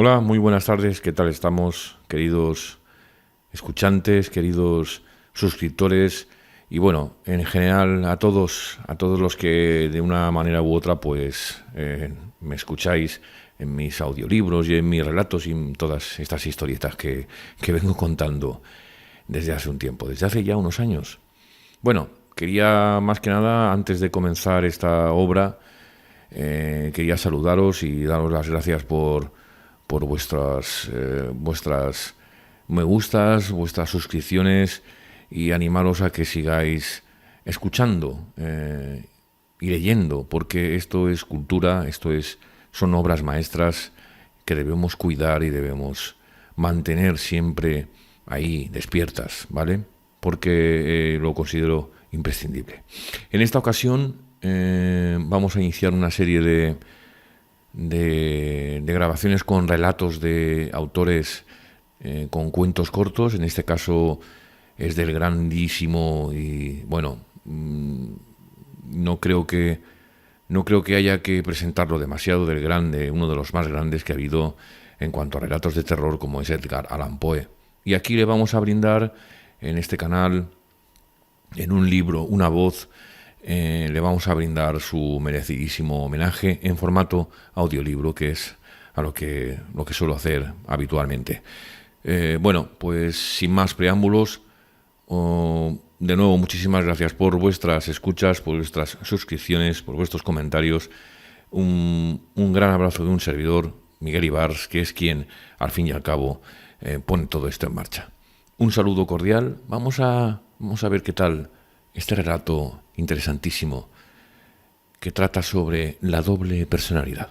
Hola, muy buenas tardes, ¿qué tal estamos, queridos escuchantes, queridos suscriptores? Y bueno, en general a todos los que de una manera u otra pues me escucháis en mis audiolibros y en mis relatos y en todas estas historietas que vengo contando desde hace un tiempo, desde hace ya unos años. Bueno, quería más que nada, antes de comenzar esta obra, quería saludaros y daros las gracias por vuestras me gustas, vuestras suscripciones y animaros a que sigáis escuchando y leyendo, porque esto es cultura, son obras maestras que debemos cuidar y debemos mantener siempre ahí despiertas, ¿vale? Porque lo considero imprescindible. En esta ocasión vamos a iniciar una serie de grabaciones con relatos de autores con cuentos cortos. En este caso es del grandísimo y bueno, no creo que haya que presentarlo demasiado, del grande, uno de los más grandes que ha habido en cuanto a relatos de terror, como es Edgar Allan Poe. Y aquí le vamos a brindar en este canal, en un libro, una voz. Le vamos a brindar su merecidísimo homenaje en formato audiolibro, que es a lo que suelo hacer habitualmente. Bueno, pues sin más preámbulos, de nuevo muchísimas gracias por vuestras escuchas, por vuestras suscripciones, por vuestros comentarios. Un gran abrazo de un servidor, Miguel Ibars, que es quien al fin y al cabo pone todo esto en marcha. Un saludo cordial. Vamos a ver qué tal este relato interesantísimo que trata sobre la doble personalidad.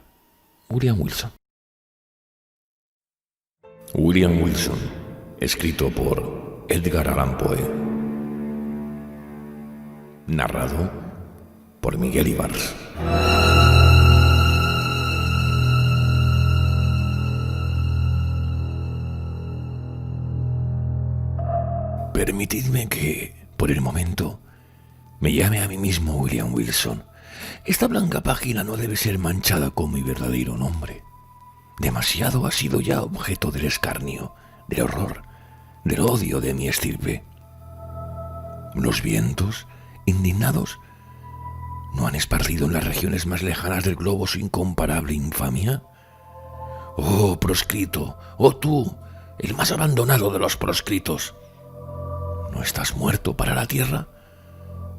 William Wilson. William Wilson, escrito por Edgar Allan Poe. Narrado por Miguel Ibars. Permitidme que, por el momento, me llame a mí mismo William Wilson. Esta blanca página no debe ser manchada con mi verdadero nombre. Demasiado ha sido ya objeto del escarnio, del horror, del odio de mi estirpe. Los vientos, indignados, ¿no han esparcido en las regiones más lejanas del globo su incomparable infamia? Oh, proscrito, oh tú, el más abandonado de los proscritos. ¿No estás muerto para la tierra?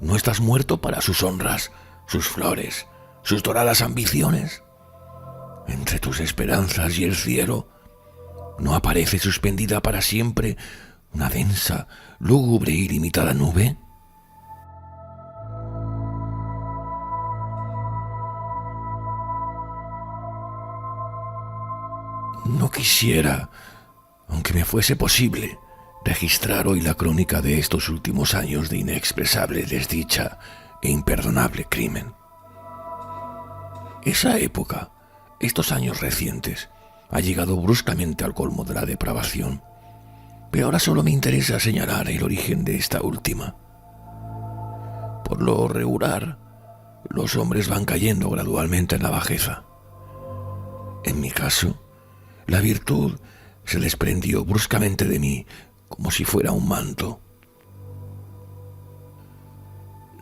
¿No estás muerto para sus honras, sus flores, sus doradas ambiciones? Entre tus esperanzas y el cielo, ¿no aparece suspendida para siempre una densa, lúgubre y limitada nube? No quisiera, aunque me fuese posible, registrar hoy la crónica de estos últimos años de inexpresable desdicha e imperdonable crimen. Esa época, estos años recientes, ha llegado bruscamente al colmo de la depravación, pero ahora solo me interesa señalar el origen de esta última. Por lo regular, los hombres van cayendo gradualmente en la bajeza. En mi caso, la virtud se desprendió bruscamente de mí como si fuera un manto.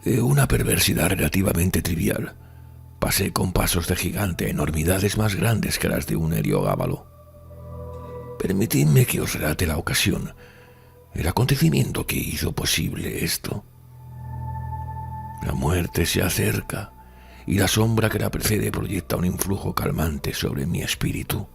De una perversidad relativamente trivial, pasé con pasos de gigante a enormidades más grandes que las de un heliogábalo. Permitidme que os relate la ocasión, el acontecimiento que hizo posible esto. La muerte se acerca y la sombra que la precede proyecta un influjo calmante sobre mi espíritu.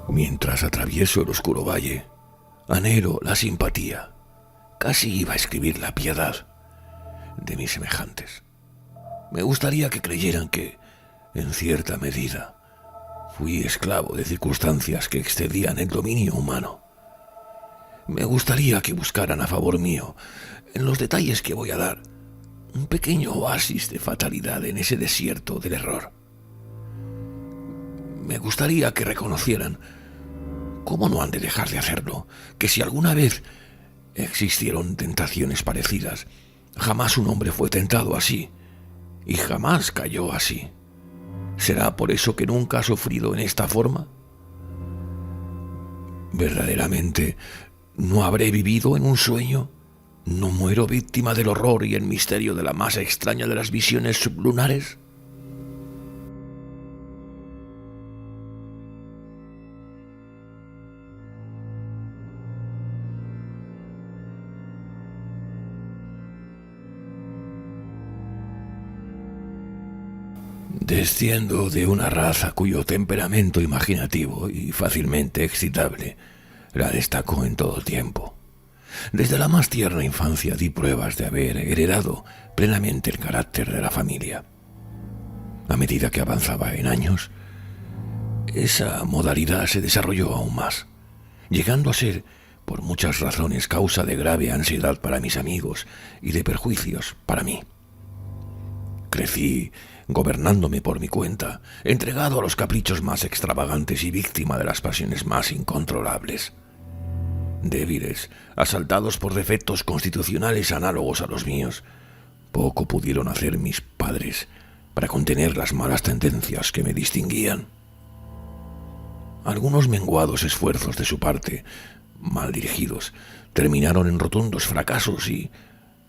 Mientras atravieso el oscuro valle, anhelo la simpatía, casi iba a escribir la piedad de mis semejantes. Me gustaría que creyeran que, en cierta medida, fui esclavo de circunstancias que excedían el dominio humano. Me gustaría que buscaran a favor mío, en los detalles que voy a dar, un pequeño oasis de fatalidad en ese desierto del error. Me gustaría que reconocieran, ¿cómo no han de dejar de hacerlo?, que si alguna vez Existieron tentaciones parecidas. Jamás un hombre fue tentado así, y jamás cayó así. ¿Será por eso que nunca ha sufrido en esta forma? ¿Verdaderamente no habré vivido en un sueño? ¿No muero víctima del horror y el misterio de la más extraña de las visiones sublunares? Desciendo de una raza cuyo temperamento imaginativo y fácilmente excitable la destacó en todo tiempo. Desde la más tierna infancia di pruebas de haber heredado plenamente el carácter de la familia. A medida que avanzaba en años, esa modalidad se desarrolló aún más, llegando a ser, por muchas razones, causa de grave ansiedad para mis amigos y de perjuicios para mí. Crecí gobernándome por mi cuenta, entregado a los caprichos más extravagantes y víctima de las pasiones más incontrolables. Débiles, asaltados por defectos constitucionales análogos a los míos, poco pudieron hacer mis padres para contener las malas tendencias que me distinguían. Algunos menguados esfuerzos de su parte, mal dirigidos, terminaron en rotundos fracasos y,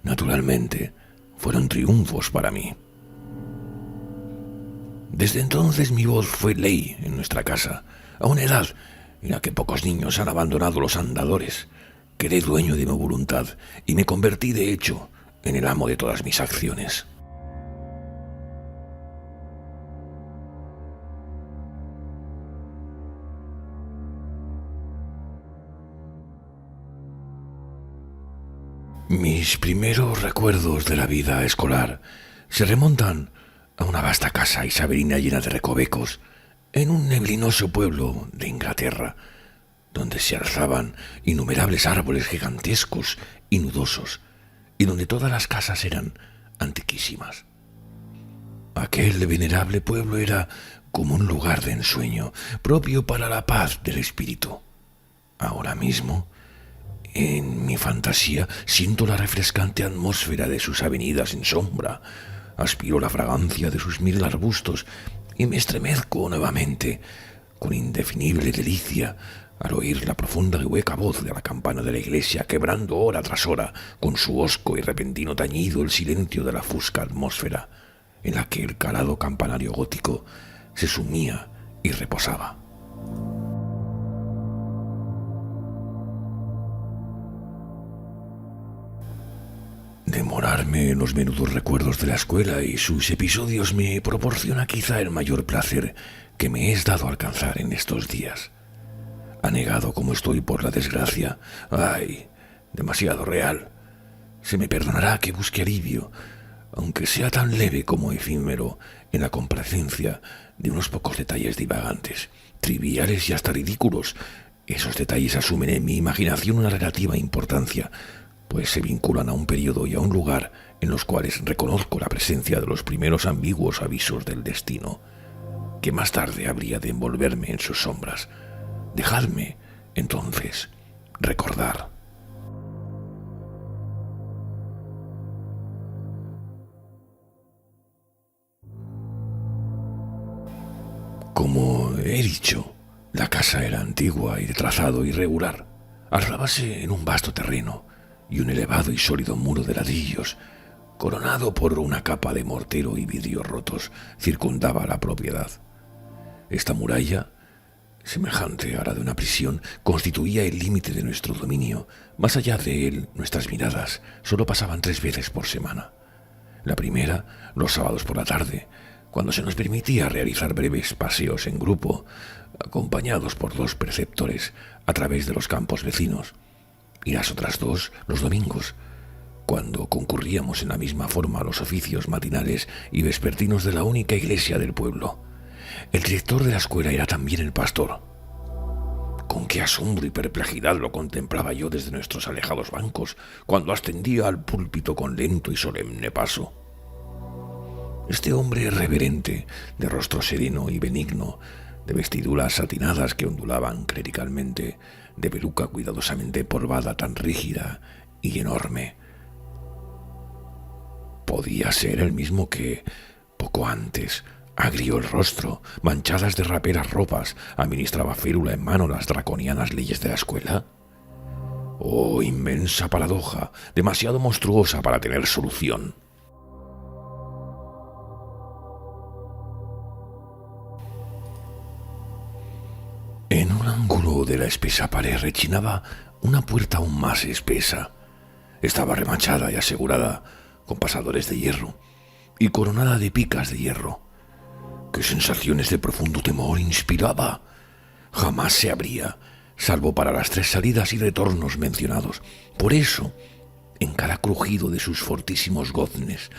naturalmente, fueron triunfos para mí. Desde entonces mi voz fue ley en nuestra casa, a una edad en la que pocos niños han abandonado los andadores. Quedé dueño de mi voluntad y me convertí de hecho en el amo de todas mis acciones. Mis primeros recuerdos de la vida escolar se remontan a una vasta casa isabelina llena de recovecos en un neblinoso pueblo de Inglaterra, donde se alzaban innumerables árboles gigantescos y nudosos, y donde todas las casas eran antiquísimas. Aquel venerable pueblo era como un lugar de ensueño, propio para la paz del espíritu. Ahora mismo, en mi fantasía, siento la refrescante atmósfera de sus avenidas en sombra, aspiro la fragancia de sus mil arbustos y me estremezco nuevamente con indefinible delicia al oír la profunda y hueca voz de la campana de la iglesia quebrando hora tras hora con su hosco y repentino tañido el silencio de la fusca atmósfera en la que el calado campanario gótico se sumía y reposaba. Demorarme en los menudos recuerdos de la escuela y sus episodios me proporciona quizá el mayor placer que me es dado alcanzar en estos días. Anegado como estoy por la desgracia, ¡ay!, demasiado real, se me perdonará que busque alivio, aunque sea tan leve como efímero, en la complacencia de unos pocos detalles divagantes, triviales y hasta ridículos. Esos detalles asumen en mi imaginación una relativa importancia, pues se vinculan a un periodo y a un lugar en los cuales reconozco la presencia de los primeros ambiguos avisos del destino, que más tarde habría de envolverme en sus sombras. Dejadme, entonces, recordar. Como he dicho, la casa era antigua y de trazado irregular. Alzábase en un vasto terreno, y un elevado y sólido muro de ladrillos, coronado por una capa de mortero y vidrios rotos, circundaba la propiedad. Esta muralla, semejante a la de una prisión, constituía el límite de nuestro dominio. Más allá de él, nuestras miradas solo pasaban 3 veces por semana. La primera, los sábados por la tarde, cuando se nos permitía realizar breves paseos en grupo, acompañados por 2 preceptores a través de los campos vecinos, y las otras 2 los domingos, cuando concurríamos en la misma forma a los oficios matinales y vespertinos de la única iglesia del pueblo. El director de la escuela era también el pastor. Con qué asombro y perplejidad lo contemplaba yo desde nuestros alejados bancos, cuando ascendía al púlpito con lento y solemne paso. Este hombre reverente, de rostro sereno y benigno, de vestiduras satinadas que ondulaban clericalmente, de peluca cuidadosamente empolvada, tan rígida y enorme. Podía ser el mismo que, poco antes, agrio el rostro, manchadas de raperas ropas, administraba férula en mano las draconianas leyes de la escuela. Oh, inmensa paradoja, demasiado monstruosa para tener solución. En un ángulo de la espesa pared rechinaba una puerta aún más espesa. Estaba remachada y asegurada con pasadores de hierro y coronada de picas de hierro. ¡Qué sensaciones de profundo temor inspiraba! Jamás se abría, salvo para las 3 salidas y retornos mencionados. Por eso, en cada crujido de sus fortísimos goznes,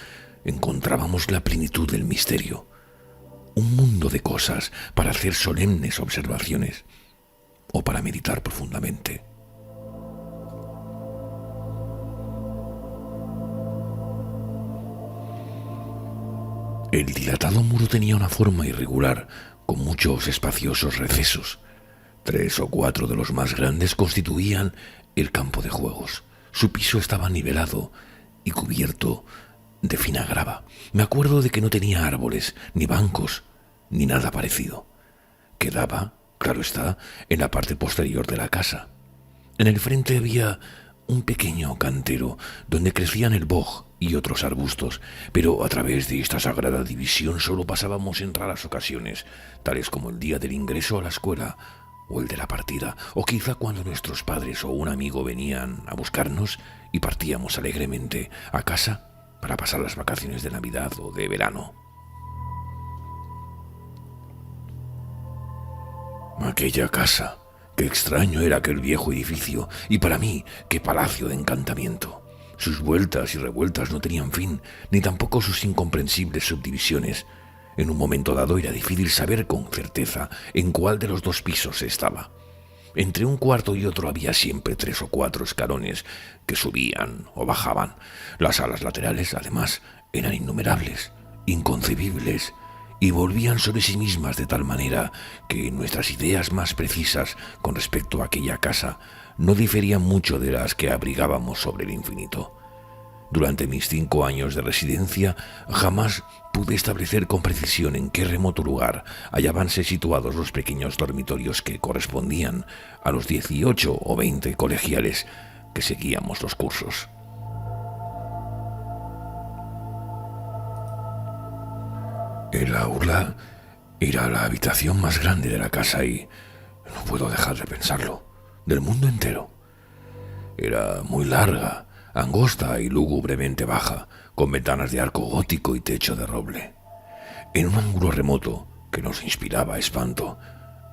encontrábamos la plenitud del misterio. Un mundo de cosas para hacer solemnes observaciones o para meditar profundamente. El dilatado muro tenía una forma irregular, con muchos espaciosos recesos. 3 o 4 de los más grandes constituían el campo de juegos. Su piso estaba nivelado y cubierto de fina grava. Me acuerdo de que no tenía árboles, ni bancos, ni nada parecido. Quedaba, claro está, en la parte posterior de la casa. En el frente había un pequeño cantero donde crecían el boj y otros arbustos, pero a través de esta sagrada división solo pasábamos en raras ocasiones, tales como el día del ingreso a la escuela o el de la partida, o quizá cuando nuestros padres o un amigo venían a buscarnos y partíamos alegremente a casa para pasar las vacaciones de Navidad o de verano. Aquella casa, qué extraño era aquel viejo edificio, y para mí, qué palacio de encantamiento. Sus vueltas y revueltas no tenían fin, ni tampoco sus incomprensibles subdivisiones. En un momento dado era difícil saber con certeza en cuál de los 2 pisos estaba. Entre un cuarto y otro había siempre 3 o 4 escalones que subían o bajaban. Las salas laterales, además, eran innumerables, inconcebibles, y volvían sobre sí mismas de tal manera que nuestras ideas más precisas con respecto a aquella casa no diferían mucho de las que abrigábamos sobre el infinito. Durante mis 5 años de residencia jamás pude establecer con precisión en qué remoto lugar hallábanse situados los pequeños dormitorios que correspondían a los 18 o 20 colegiales que seguíamos los cursos. El aula era la habitación más grande de la casa y no puedo dejar de pensarlo, del mundo entero. Era muy larga, angosta y lúgubremente baja, con ventanas de arco gótico y techo de roble. En un ángulo remoto, que nos inspiraba espanto,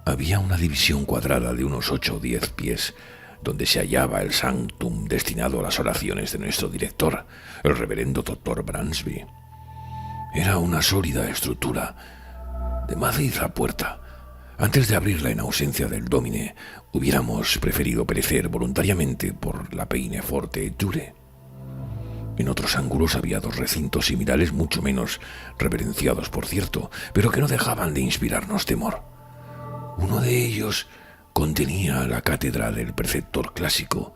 había una división cuadrada de unos 8 o 10 pies, donde se hallaba el sanctum destinado a las oraciones de nuestro director, el reverendo doctor Bransby. Era una sólida estructura, de maciza puerta. Antes de abrirla en ausencia del dómine, hubiéramos preferido perecer voluntariamente por la peine forte dure. En otros ángulos había 2 recintos similares, mucho menos reverenciados, por cierto, pero que no dejaban de inspirarnos temor. Uno de ellos contenía la cátedra del preceptor clásico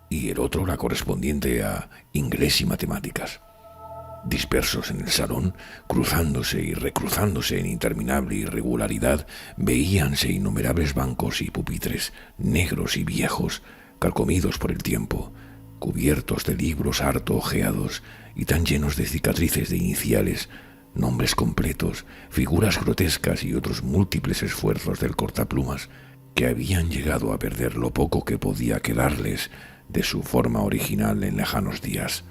y el otro la correspondiente a inglés y matemáticas. Dispersos en el salón, cruzándose y recruzándose en interminable irregularidad, veíanse innumerables bancos y pupitres, negros y viejos, carcomidos por el tiempo, cubiertos de libros harto ojeados y tan llenos de cicatrices de iniciales, nombres completos, figuras grotescas y otros múltiples esfuerzos del cortaplumas que habían llegado a perder lo poco que podía quedarles de su forma original en lejanos días.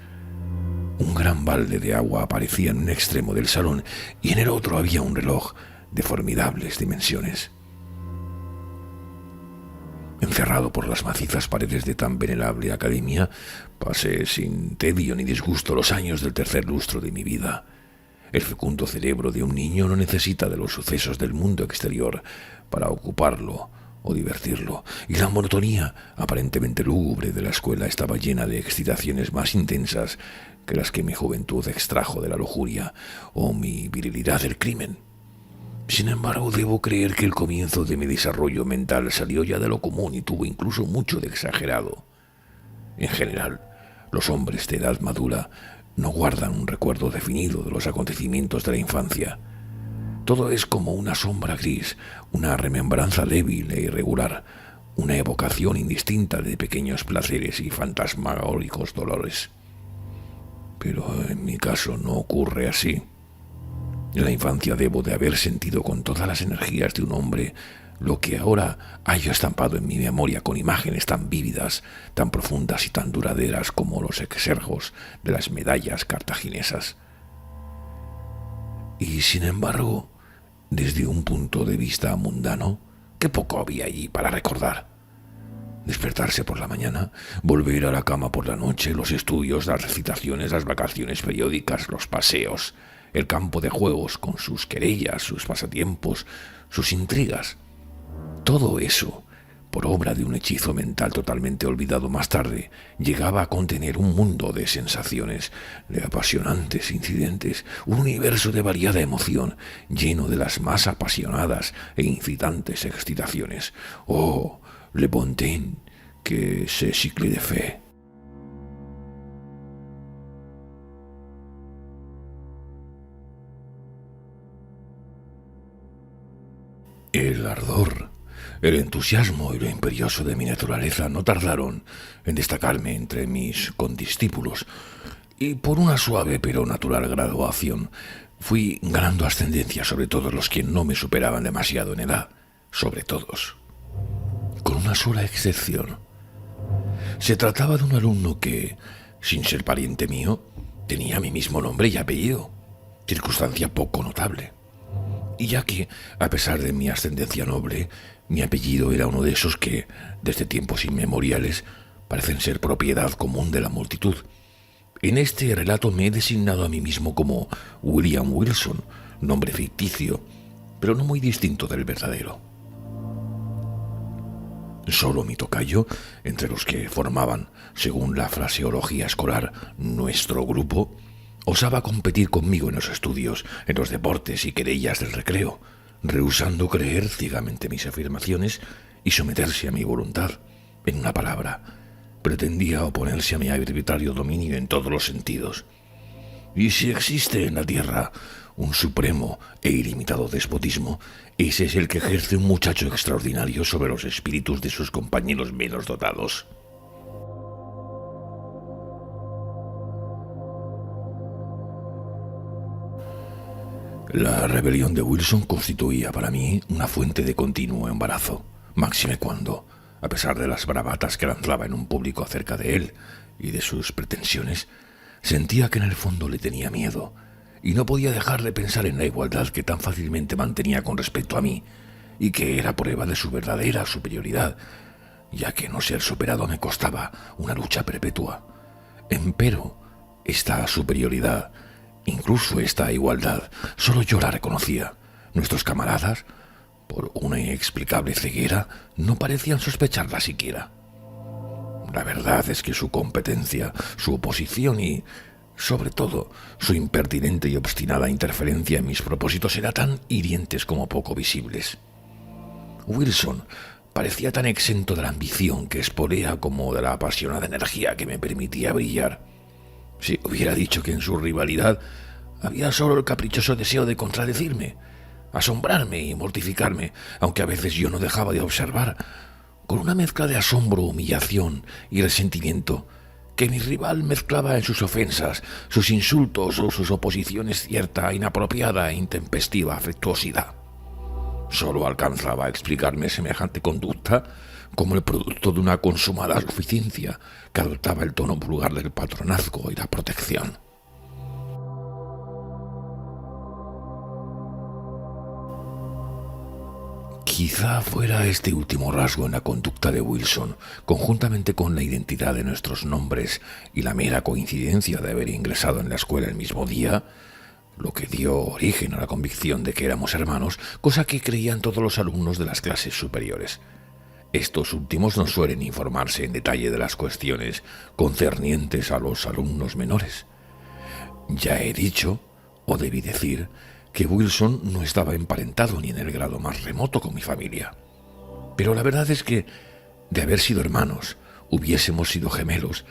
Un gran balde de agua aparecía en un extremo del salón y en el otro había un reloj de formidables dimensiones. Encerrado por las macizas paredes de tan venerable academia, pasé sin tedio ni disgusto los años del tercer lustro de mi vida. El fecundo cerebro de un niño no necesita de los sucesos del mundo exterior para ocuparlo o divertirlo, y la monotonía aparentemente lúgubre de la escuela estaba llena de excitaciones más intensas que las que mi juventud extrajo de la lujuria o mi virilidad del crimen. Sin embargo, debo creer que el comienzo de mi desarrollo mental salió ya de lo común y tuvo incluso mucho de exagerado. En general, los hombres de edad madura no guardan un recuerdo definido de los acontecimientos de la infancia. Todo es como una sombra gris, una remembranza débil e irregular, una evocación indistinta de pequeños placeres y fantasmagóricos dolores. Pero en mi caso no ocurre así. En la infancia debo de haber sentido con todas las energías de un hombre lo que ahora hallo estampado en mi memoria con imágenes tan vívidas, tan profundas y tan duraderas como los exergos de las medallas cartaginesas. Y sin embargo, desde un punto de vista mundano, qué poco había allí para recordar. Despertarse por la mañana, volver a la cama por la noche, los estudios, las recitaciones, las vacaciones periódicas, los paseos, el campo de juegos con sus querellas, sus pasatiempos, sus intrigas. Todo eso, por obra de un hechizo mental totalmente olvidado más tarde, llegaba a contener un mundo de sensaciones, de apasionantes incidentes, un universo de variada emoción, lleno de las más apasionadas e incitantes excitaciones. ¡Oh, le bonté que ce cycle de fe! El ardor, el entusiasmo y lo imperioso de mi naturaleza no tardaron en destacarme entre mis condiscípulos, y por una suave pero natural graduación fui ganando ascendencia sobre todos los que no me superaban demasiado en edad, sobre todos, con una sola excepción. Se trataba de un alumno que, sin ser pariente mío, tenía mi mismo nombre y apellido, circunstancia poco notable. Y ya que, a pesar de mi ascendencia noble, mi apellido era uno de esos que, desde tiempos inmemoriales, parecen ser propiedad común de la multitud. En este relato me he designado a mí mismo como William Wilson, nombre ficticio, pero no muy distinto del verdadero. Solo mi tocayo, entre los que formaban, según la fraseología escolar, nuestro grupo, osaba competir conmigo en los estudios, en los deportes y querellas del recreo, rehusando creer ciegamente mis afirmaciones y someterse a mi voluntad. En una palabra, pretendía oponerse a mi arbitrario dominio en todos los sentidos. Y si existe en la tierra un supremo e ilimitado despotismo, ese es el que ejerce un muchacho extraordinario sobre los espíritus de sus compañeros menos dotados. La rebelión de Wilson constituía para mí una fuente de continuo embarazo, máxime cuando, a pesar de las bravatas que lanzaba en un público acerca de él y de sus pretensiones, sentía que en el fondo le tenía miedo, y no podía dejar de pensar en la igualdad que tan fácilmente mantenía con respecto a mí, y que era prueba de su verdadera superioridad, ya que no ser superado me costaba una lucha perpetua. Empero, esta superioridad, incluso esta igualdad, solo yo la reconocía. Nuestros camaradas, por una inexplicable ceguera, no parecían sospecharla siquiera. La verdad es que su competencia, su oposición y, sobre todo, su impertinente y obstinada interferencia en mis propósitos era tan hirientes como poco visibles. Wilson parecía tan exento de la ambición que espolea como de la apasionada energía que me permitía brillar. Si hubiera dicho que en su rivalidad había solo el caprichoso deseo de contradecirme, asombrarme y mortificarme, aunque a veces yo no dejaba de observar, con una mezcla de asombro, humillación y resentimiento, que mi rival mezclaba en sus ofensas, sus insultos o sus oposiciones cierta, inapropiada e intempestiva afectuosidad. Solo alcanzaba a explicarme semejante conducta como el producto de una consumada suficiencia que adoptaba el tono vulgar del patronazgo y la protección. Quizá fuera este último rasgo en la conducta de Wilson, conjuntamente con la identidad de nuestros nombres y la mera coincidencia de haber ingresado en la escuela el mismo día, lo que dio origen a la convicción de que éramos hermanos, cosa que creían todos los alumnos de las clases superiores. Estos últimos no suelen informarse en detalle de las cuestiones concernientes a los alumnos menores. Ya he dicho, o debí decir, que Wilson no estaba emparentado ni en el grado más remoto con mi familia. Pero la verdad es que, de haber sido hermanos, hubiésemos sido gemelos,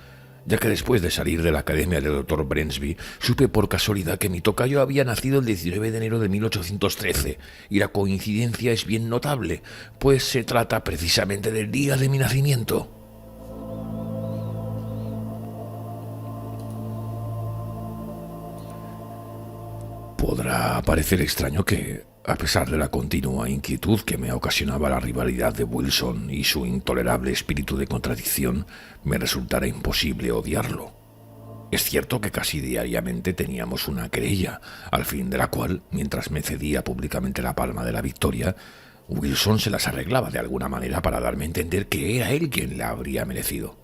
ya que después de salir de la academia del Dr. Brensby, supe por casualidad que mi tocayo había nacido el 19 de enero de 1813, y la coincidencia es bien notable, pues se trata precisamente del día de mi nacimiento. Podrá parecer extraño que, a pesar de la continua inquietud que me ocasionaba la rivalidad de Wilson y su intolerable espíritu de contradicción, me resultara imposible odiarlo. Es cierto que casi diariamente teníamos una querella, al fin de la cual, mientras me cedía públicamente la palma de la victoria, Wilson se las arreglaba de alguna manera para darme a entender que era él quien la habría merecido.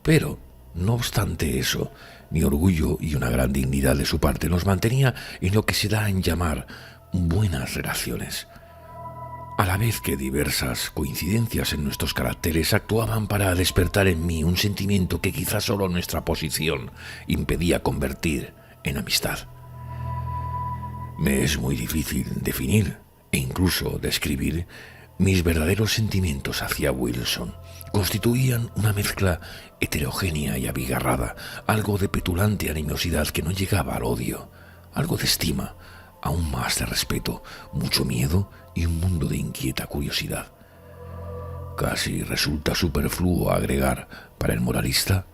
Pero, no obstante eso, mi orgullo y una gran dignidad de su parte nos mantenía en lo que se da en llamar buenas relaciones, a la vez que diversas coincidencias en nuestros caracteres actuaban para despertar en mí un sentimiento que quizás solo nuestra posición impedía convertir en amistad. Me es muy difícil definir e incluso describir mis verdaderos sentimientos hacia Wilson. Constituían una mezcla heterogénea y abigarrada, algo de petulante animosidad que no llegaba al odio, algo de estima, aún más de respeto, mucho miedo y un mundo de inquieta curiosidad. Casi resulta superfluo agregar, para el moralista,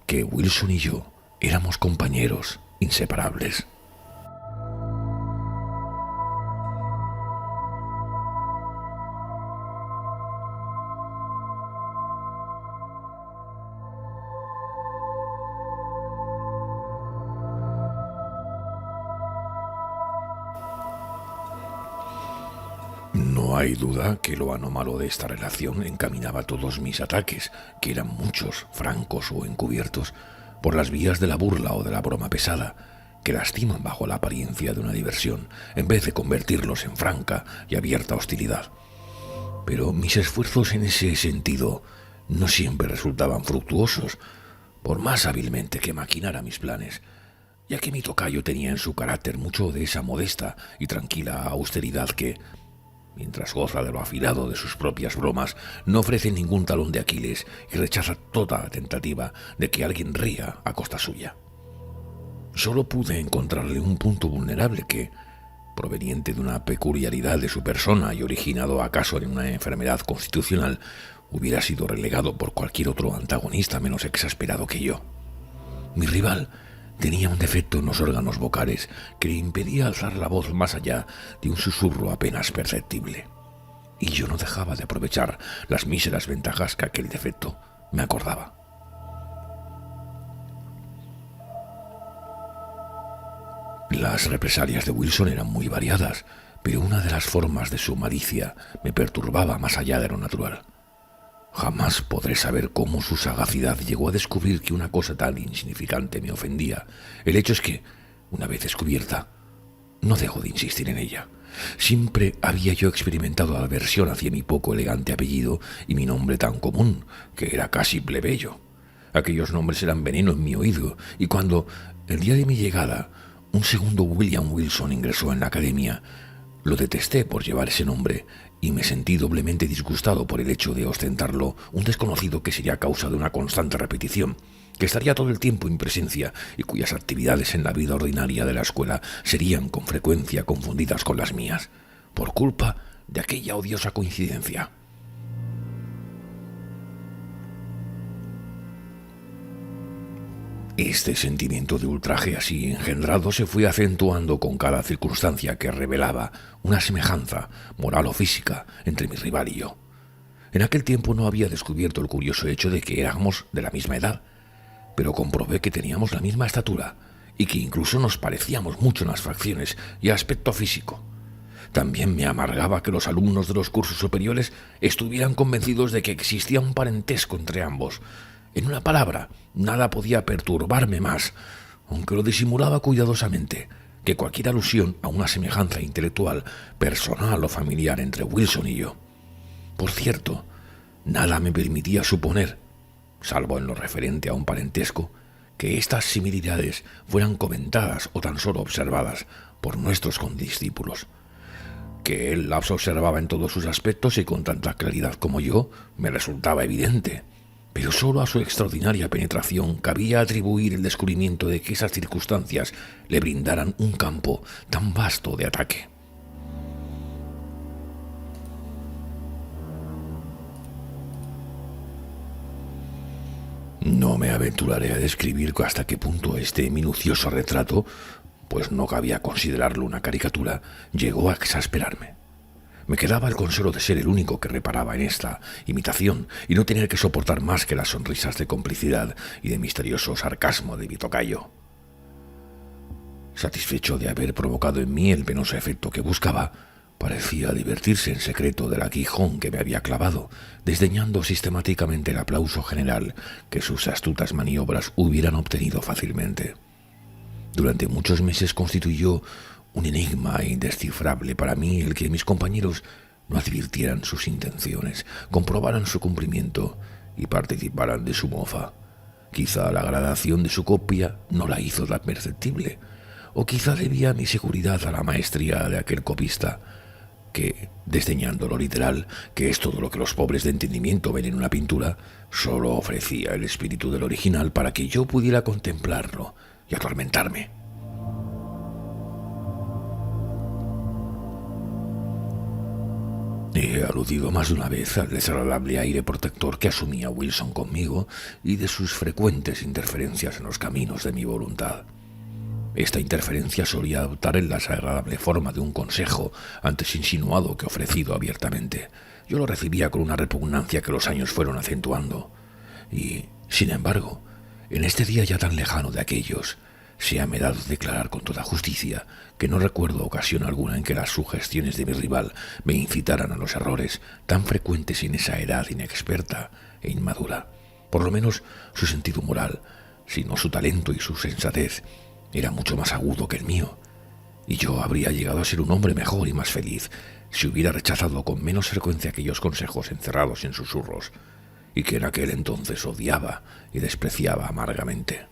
que Wilson y yo éramos compañeros inseparables. No hay duda que lo anómalo de esta relación encaminaba todos mis ataques, que eran muchos, francos o encubiertos, por las vías de la burla o de la broma pesada, que lastiman bajo la apariencia de una diversión, en vez de convertirlos en franca y abierta hostilidad. Pero mis esfuerzos en ese sentido no siempre resultaban fructuosos, por más hábilmente que maquinara mis planes, ya que mi tocayo tenía en su carácter mucho de esa modesta y tranquila austeridad que, mientras goza de lo afilado de sus propias bromas, no ofrece ningún talón de Aquiles y rechaza toda tentativa de que alguien ría a costa suya. Solo pude encontrarle un punto vulnerable que, proveniente de una peculiaridad de su persona y originado acaso en una enfermedad constitucional, hubiera sido relegado por cualquier otro antagonista menos exasperado que yo. Mi rival tenía un defecto en los órganos vocales que le impedía alzar la voz más allá de un susurro apenas perceptible, y yo no dejaba de aprovechar las míseras ventajas que aquel defecto me acordaba. Las represalias de Wilson eran muy variadas, pero una de las formas de su malicia me perturbaba más allá de lo natural. Jamás podré saber cómo su sagacidad llegó a descubrir que una cosa tan insignificante me ofendía. El hecho es que, una vez descubierta, no dejo de insistir en ella. Siempre había yo experimentado aversión hacia mi poco elegante apellido y mi nombre tan común, que era casi plebeyo. Aquellos nombres eran veneno en mi oído, y cuando, el día de mi llegada, un segundo William Wilson ingresó en la academia, lo detesté por llevar ese nombre y me sentí doblemente disgustado por el hecho de ostentarlo un desconocido que sería causa de una constante repetición, que estaría todo el tiempo en presencia y cuyas actividades en la vida ordinaria de la escuela serían con frecuencia confundidas con las mías, por culpa de aquella odiosa coincidencia. Este sentimiento de ultraje así engendrado se fue acentuando con cada circunstancia que revelaba una semejanza, moral o física, entre mi rival y yo. En aquel tiempo no había descubierto el curioso hecho de que éramos de la misma edad, pero comprobé que teníamos la misma estatura y que incluso nos parecíamos mucho en las facciones y aspecto físico. También me amargaba que los alumnos de los cursos superiores estuvieran convencidos de que existía un parentesco entre ambos. En una palabra, nada podía perturbarme más, aunque lo disimulaba cuidadosamente, que cualquier alusión a una semejanza intelectual, personal o familiar entre Wilson y yo. Por cierto, nada me permitía suponer, salvo en lo referente a un parentesco, que estas similitudes fueran comentadas o tan solo observadas por nuestros condiscípulos. Que él las observaba en todos sus aspectos y con tanta claridad como yo, me resultaba evidente. Pero solo a su extraordinaria penetración cabía atribuir el descubrimiento de que esas circunstancias le brindaran un campo tan vasto de ataque. No me aventuraré a describir hasta qué punto este minucioso retrato, pues no cabía considerarlo una caricatura, llegó a exasperarme. Me quedaba el consuelo de ser el único que reparaba en esta imitación y no tener que soportar más que las sonrisas de complicidad y de misterioso sarcasmo de mi tocayo. Satisfecho de haber provocado en mí el penoso efecto que buscaba, parecía divertirse en secreto del aguijón que me había clavado, desdeñando sistemáticamente el aplauso general que sus astutas maniobras hubieran obtenido fácilmente. Durante muchos meses constituyó un enigma indescifrable para mí el que mis compañeros no advirtieran sus intenciones, comprobaran su cumplimiento y participaran de su mofa. Quizá la gradación de su copia no la hizo tan perceptible, o quizá debía mi seguridad a la maestría de aquel copista, que, desdeñando lo literal, que es todo lo que los pobres de entendimiento ven en una pintura, solo ofrecía el espíritu del original para que yo pudiera contemplarlo y atormentarme. He aludido más de una vez al desagradable aire protector que asumía Wilson conmigo y de sus frecuentes interferencias en los caminos de mi voluntad. Esta interferencia solía adoptar en la desagradable forma de un consejo, antes insinuado que ofrecido abiertamente. Yo lo recibía con una repugnancia que los años fueron acentuando. Y, sin embargo, en este día ya tan lejano de aquellos, se me ha dado declarar con toda justicia que no recuerdo ocasión alguna en que las sugestiones de mi rival me incitaran a los errores tan frecuentes en esa edad inexperta e inmadura. Por lo menos su sentido moral, si no su talento y su sensatez, era mucho más agudo que el mío, y yo habría llegado a ser un hombre mejor y más feliz si hubiera rechazado con menos frecuencia aquellos consejos encerrados en susurros, y que en aquel entonces odiaba y despreciaba amargamente.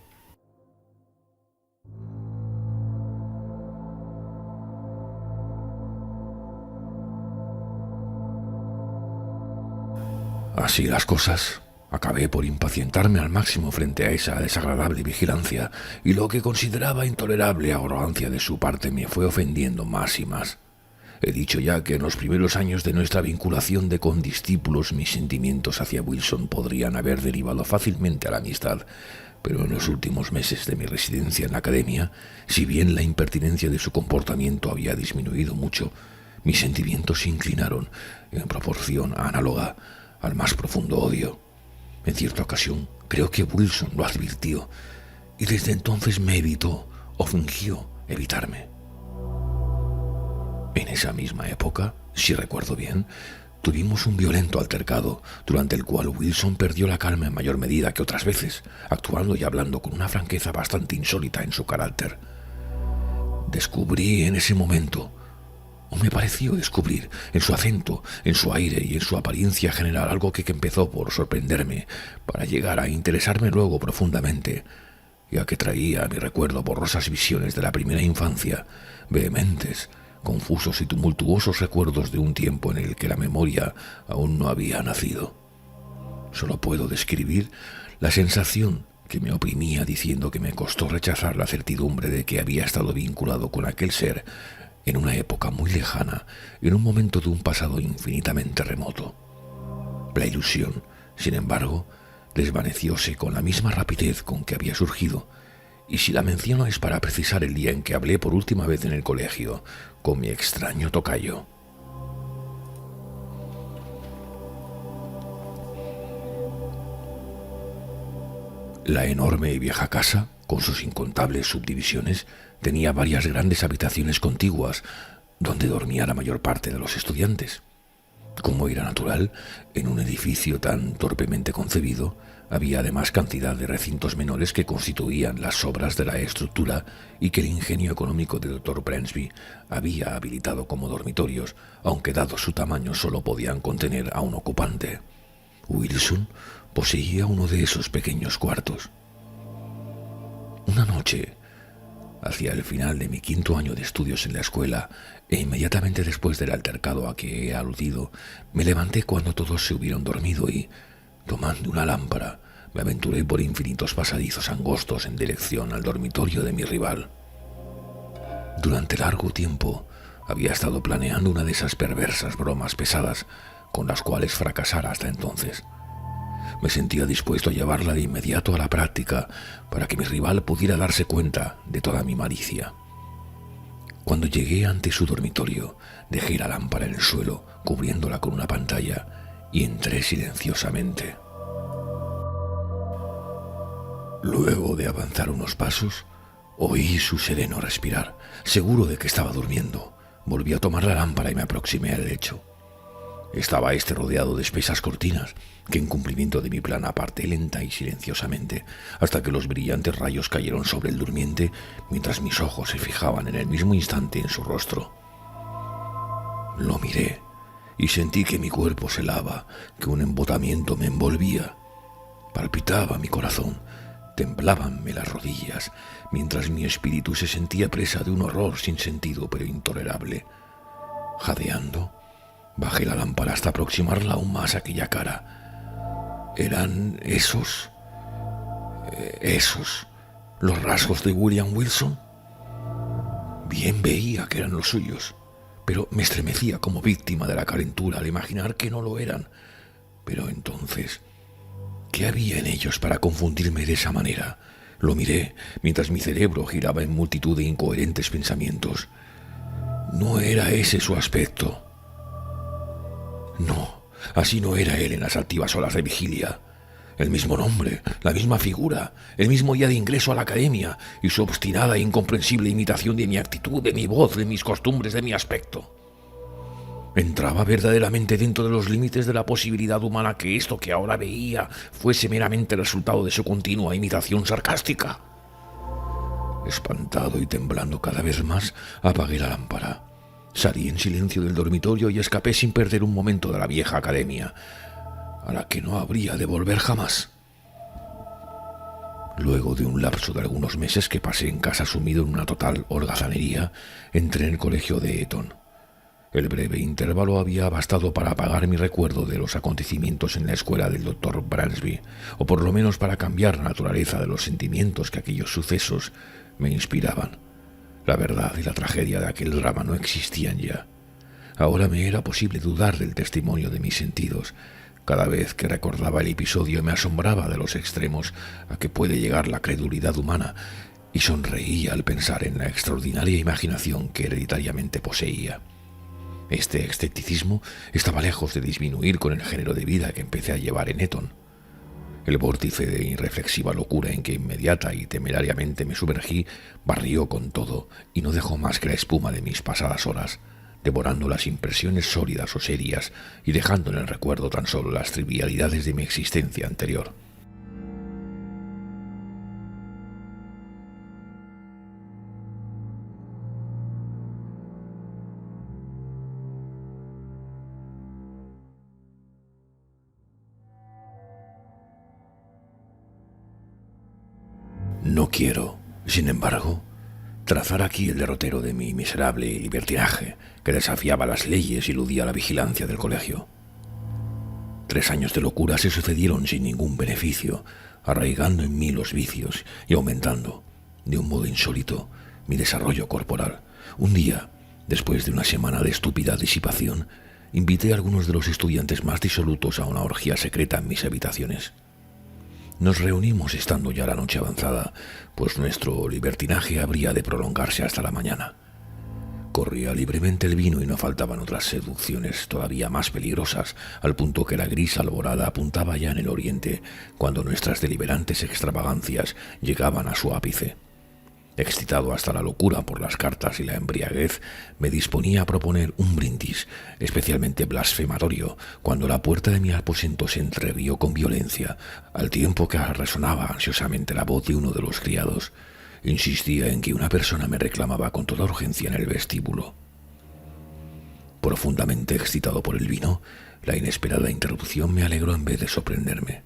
Así las cosas, acabé por impacientarme al máximo frente a esa desagradable vigilancia, y lo que consideraba intolerable arrogancia de su parte me fue ofendiendo más y más. He dicho ya que en los primeros años de nuestra vinculación de condiscípulos mis sentimientos hacia Wilson podrían haber derivado fácilmente a la amistad, pero en los últimos meses de mi residencia en la academia, si bien la impertinencia de su comportamiento había disminuido mucho, mis sentimientos se inclinaron en proporción análoga al más profundo odio. En cierta ocasión, creo que Wilson lo advirtió, y desde entonces me evitó o fingió evitarme. En esa misma época, si recuerdo bien, tuvimos un violento altercado, durante el cual Wilson perdió la calma en mayor medida que otras veces, actuando y hablando con una franqueza bastante insólita en su carácter. Descubrí en ese momento, o me pareció descubrir, en su acento, en su aire y en su apariencia general algo que empezó por sorprenderme, para llegar a interesarme luego profundamente, ya que traía a mi recuerdo borrosas visiones de la primera infancia, vehementes, confusos y tumultuosos recuerdos de un tiempo en el que la memoria aún no había nacido. Solo puedo describir la sensación que me oprimía, diciendo que me costó rechazar la certidumbre de que había estado vinculado con aquel ser en una época muy lejana, en un momento de un pasado infinitamente remoto. La ilusión, sin embargo, desvanecióse con la misma rapidez con que había surgido, y si la menciono es para precisar el día en que hablé por última vez en el colegio con mi extraño tocayo. La enorme y vieja casa, con sus incontables subdivisiones, tenía varias grandes habitaciones contiguas, donde dormía la mayor parte de los estudiantes. Como era natural, en un edificio tan torpemente concebido, había además cantidad de recintos menores que constituían las sobras de la estructura y que el ingenio económico del Dr. Bransby había habilitado como dormitorios, aunque dado su tamaño solo podían contener a un ocupante. Wilson poseía uno de esos pequeños cuartos. Una noche, Hacia el final de mi 5º año de estudios en la escuela, e inmediatamente después del altercado a que he aludido, me levanté cuando todos se hubieron dormido y, tomando una lámpara, me aventuré por infinitos pasadizos angostos en dirección al dormitorio de mi rival. Durante largo tiempo había estado planeando una de esas perversas bromas pesadas con las cuales fracasara hasta entonces. Me sentía dispuesto a llevarla de inmediato a la práctica para que mi rival pudiera darse cuenta de toda mi malicia. Cuando llegué ante su dormitorio, dejé la lámpara en el suelo, cubriéndola con una pantalla, y entré silenciosamente. Luego de avanzar unos pasos, oí su sereno respirar. Seguro de que estaba durmiendo, volví a tomar la lámpara y me aproximé al lecho. Estaba rodeado de espesas cortinas, que en cumplimiento de mi plan aparté lenta y silenciosamente, hasta que los brillantes rayos cayeron sobre el durmiente, mientras mis ojos se fijaban en el mismo instante en su rostro. Lo miré y sentí que mi cuerpo se helaba, que un embotamiento me envolvía. Palpitaba mi corazón, temblábanme las rodillas, mientras mi espíritu se sentía presa de un horror sin sentido pero intolerable. Jadeando, bajé la lámpara hasta aproximarla aún más a aquella cara. ¿Eran esos los rasgos de William Wilson? Bien veía que eran los suyos, pero me estremecía como víctima de la calentura al imaginar que no lo eran. Pero entonces, ¿qué había en ellos para confundirme de esa manera? Lo miré mientras mi cerebro giraba en multitud de incoherentes pensamientos. No era ese su aspecto. No, así no era él en las altivas horas de vigilia. El mismo nombre, la misma figura, el mismo día de ingreso a la academia y su obstinada e incomprensible imitación de mi actitud, de mi voz, de mis costumbres, de mi aspecto. Entraba verdaderamente dentro de los límites de la posibilidad humana que esto que ahora veía fuese meramente el resultado de su continua imitación sarcástica. Espantado y temblando cada vez más, apagué la lámpara. Salí en silencio del dormitorio y escapé sin perder un momento de la vieja academia, a la que no habría de volver jamás. Luego de un lapso de algunos meses que pasé en casa sumido en una total holgazanería, entré en el colegio de Eton. El breve intervalo había bastado para apagar mi recuerdo de los acontecimientos en la escuela del Dr. Bransby, o por lo menos para cambiar la naturaleza de los sentimientos que aquellos sucesos me inspiraban. La verdad y la tragedia de aquel drama no existían ya. Ahora me era posible dudar del testimonio de mis sentidos. Cada vez que recordaba el episodio me asombraba de los extremos a que puede llegar la credulidad humana y sonreía al pensar en la extraordinaria imaginación que hereditariamente poseía. Este escepticismo estaba lejos de disminuir con el género de vida que empecé a llevar en Eton. El vórtice de irreflexiva locura en que inmediata y temerariamente me sumergí barrió con todo y no dejó más que la espuma de mis pasadas horas, devorando las impresiones sólidas o serias y dejando en el recuerdo tan solo las trivialidades de mi existencia anterior. No quiero, sin embargo, trazar aquí el derrotero de mi miserable libertinaje que desafiaba las leyes y eludía la vigilancia del colegio. 3 años de locura se sucedieron sin ningún beneficio, arraigando en mí los vicios y aumentando, de un modo insólito, mi desarrollo corporal. Un día, después de una semana de estúpida disipación, invité a algunos de los estudiantes más disolutos a una orgía secreta en mis habitaciones. Nos reunimos estando ya la noche avanzada, pues nuestro libertinaje habría de prolongarse hasta la mañana. Corría libremente el vino y no faltaban otras seducciones todavía más peligrosas, al punto que la gris alborada apuntaba ya en el oriente, cuando nuestras deliberantes extravagancias llegaban a su ápice. Excitado hasta la locura por las cartas y la embriaguez, me disponía a proponer un brindis, especialmente blasfematorio, cuando la puerta de mi aposento se entreabrió con violencia, al tiempo que resonaba ansiosamente la voz de uno de los criados. Insistía en que una persona me reclamaba con toda urgencia en el vestíbulo. Profundamente excitado por el vino, la inesperada interrupción me alegró en vez de sorprenderme.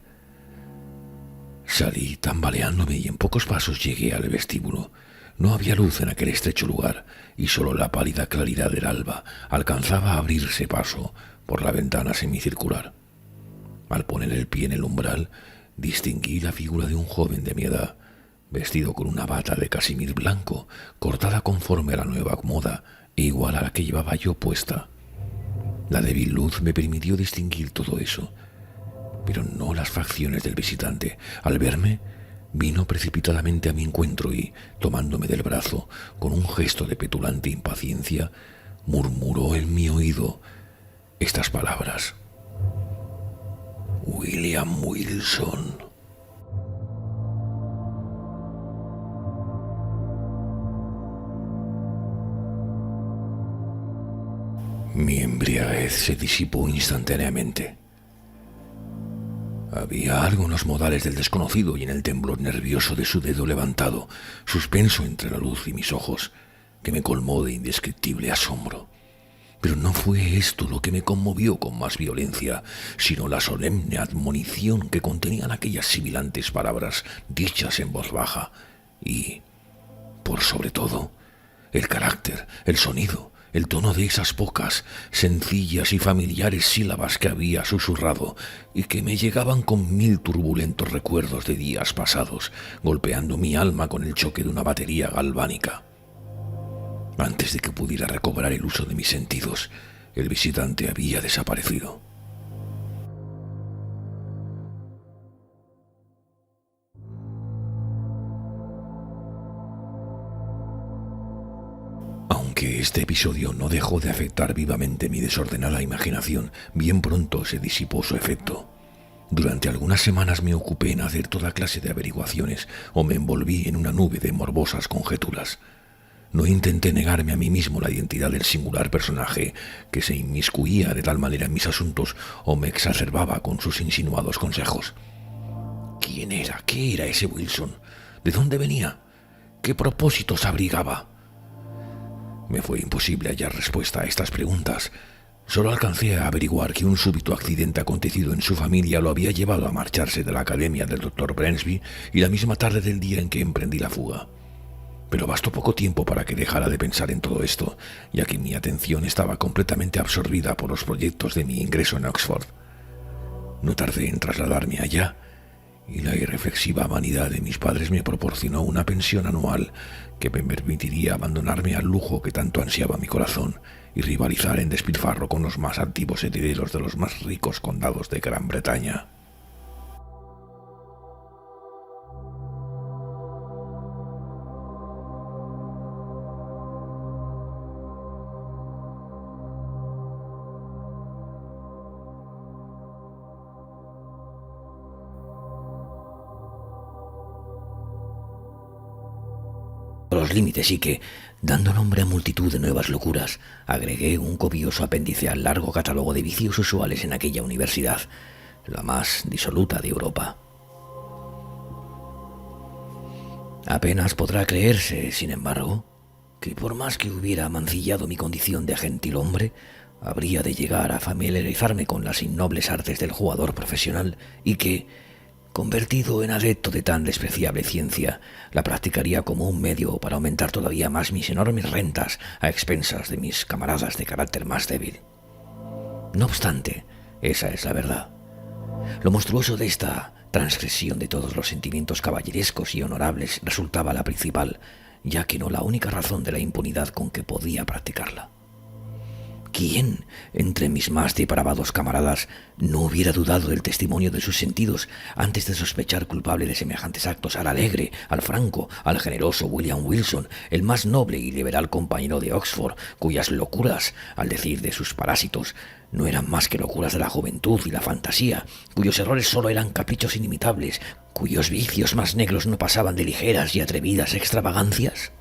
Salí tambaleándome y en pocos pasos llegué al vestíbulo. No había luz en aquel estrecho lugar, y sólo la pálida claridad del alba alcanzaba a abrirse paso por la ventana semicircular. Al poner el pie en el umbral, distinguí la figura de un joven de mi edad, vestido con una bata de casimir blanco, cortada conforme a la nueva moda e igual a la que llevaba yo puesta. La débil luz me permitió distinguir todo eso, pero no las facciones del visitante. Al verme, vino precipitadamente a mi encuentro y, tomándome del brazo, con un gesto de petulante impaciencia, murmuró en mi oído estas palabras: William Wilson. Mi embriaguez se disipó instantáneamente. Había algo en los modales del desconocido y en el temblor nervioso de su dedo levantado, suspenso entre la luz y mis ojos, que me colmó de indescriptible asombro. Pero no fue esto lo que me conmovió con más violencia, sino la solemne admonición que contenían aquellas sibilantes palabras dichas en voz baja y, por sobre todo, el carácter, el sonido, el tono de esas pocas, sencillas y familiares sílabas que había susurrado y que me llegaban con 1000 turbulentos recuerdos de días pasados, golpeando mi alma con el choque de una batería galvánica. Antes de que pudiera recobrar el uso de mis sentidos, el visitante había desaparecido. Aunque este episodio no dejó de afectar vivamente mi desordenada imaginación, bien pronto se disipó su efecto. Durante algunas semanas me ocupé en hacer toda clase de averiguaciones o me envolví en una nube de morbosas conjeturas. No intenté negarme a mí mismo la identidad del singular personaje que se inmiscuía de tal manera en mis asuntos o me exacerbaba con sus insinuados consejos. ¿Quién era? ¿Qué era ese Wilson? ¿De dónde venía? ¿Qué propósitos abrigaba? Me fue imposible hallar respuesta a estas preguntas. Solo alcancé a averiguar que un súbito accidente acontecido en su familia lo había llevado a marcharse de la academia del Dr. Bransby y la misma tarde del día en que emprendí la fuga. Pero bastó poco tiempo para que dejara de pensar en todo esto, ya que mi atención estaba completamente absorbida por los proyectos de mi ingreso en Oxford. No tardé en trasladarme allá, y la irreflexiva vanidad de mis padres me proporcionó una pensión anual que me permitiría abandonarme al lujo que tanto ansiaba mi corazón y rivalizar en despilfarro con los más antiguos herederos de los más ricos condados de Gran Bretaña. Los límites y que, dando nombre a multitud de nuevas locuras, agregué un copioso apéndice al largo catálogo de vicios usuales en aquella universidad, la más disoluta de Europa. Apenas podrá creerse, sin embargo, que por más que hubiera mancillado mi condición de gentilhombre, habría de llegar a familiarizarme con las innobles artes del jugador profesional y que, convertido en adepto de tan despreciable ciencia, la practicaría como un medio para aumentar todavía más mis enormes rentas a expensas de mis camaradas de carácter más débil. No obstante, esa es la verdad. Lo monstruoso de esta transgresión de todos los sentimientos caballerescos y honorables resultaba la principal, ya que no la única razón de la impunidad con que podía practicarla. ¿Quién, entre mis más depravados camaradas, no hubiera dudado del testimonio de sus sentidos antes de sospechar culpable de semejantes actos al alegre, al franco, al generoso William Wilson, el más noble y liberal compañero de Oxford, cuyas locuras, al decir de sus parásitos, no eran más que locuras de la juventud y la fantasía, cuyos errores solo eran caprichos inimitables, cuyos vicios más negros no pasaban de ligeras y atrevidas extravagancias?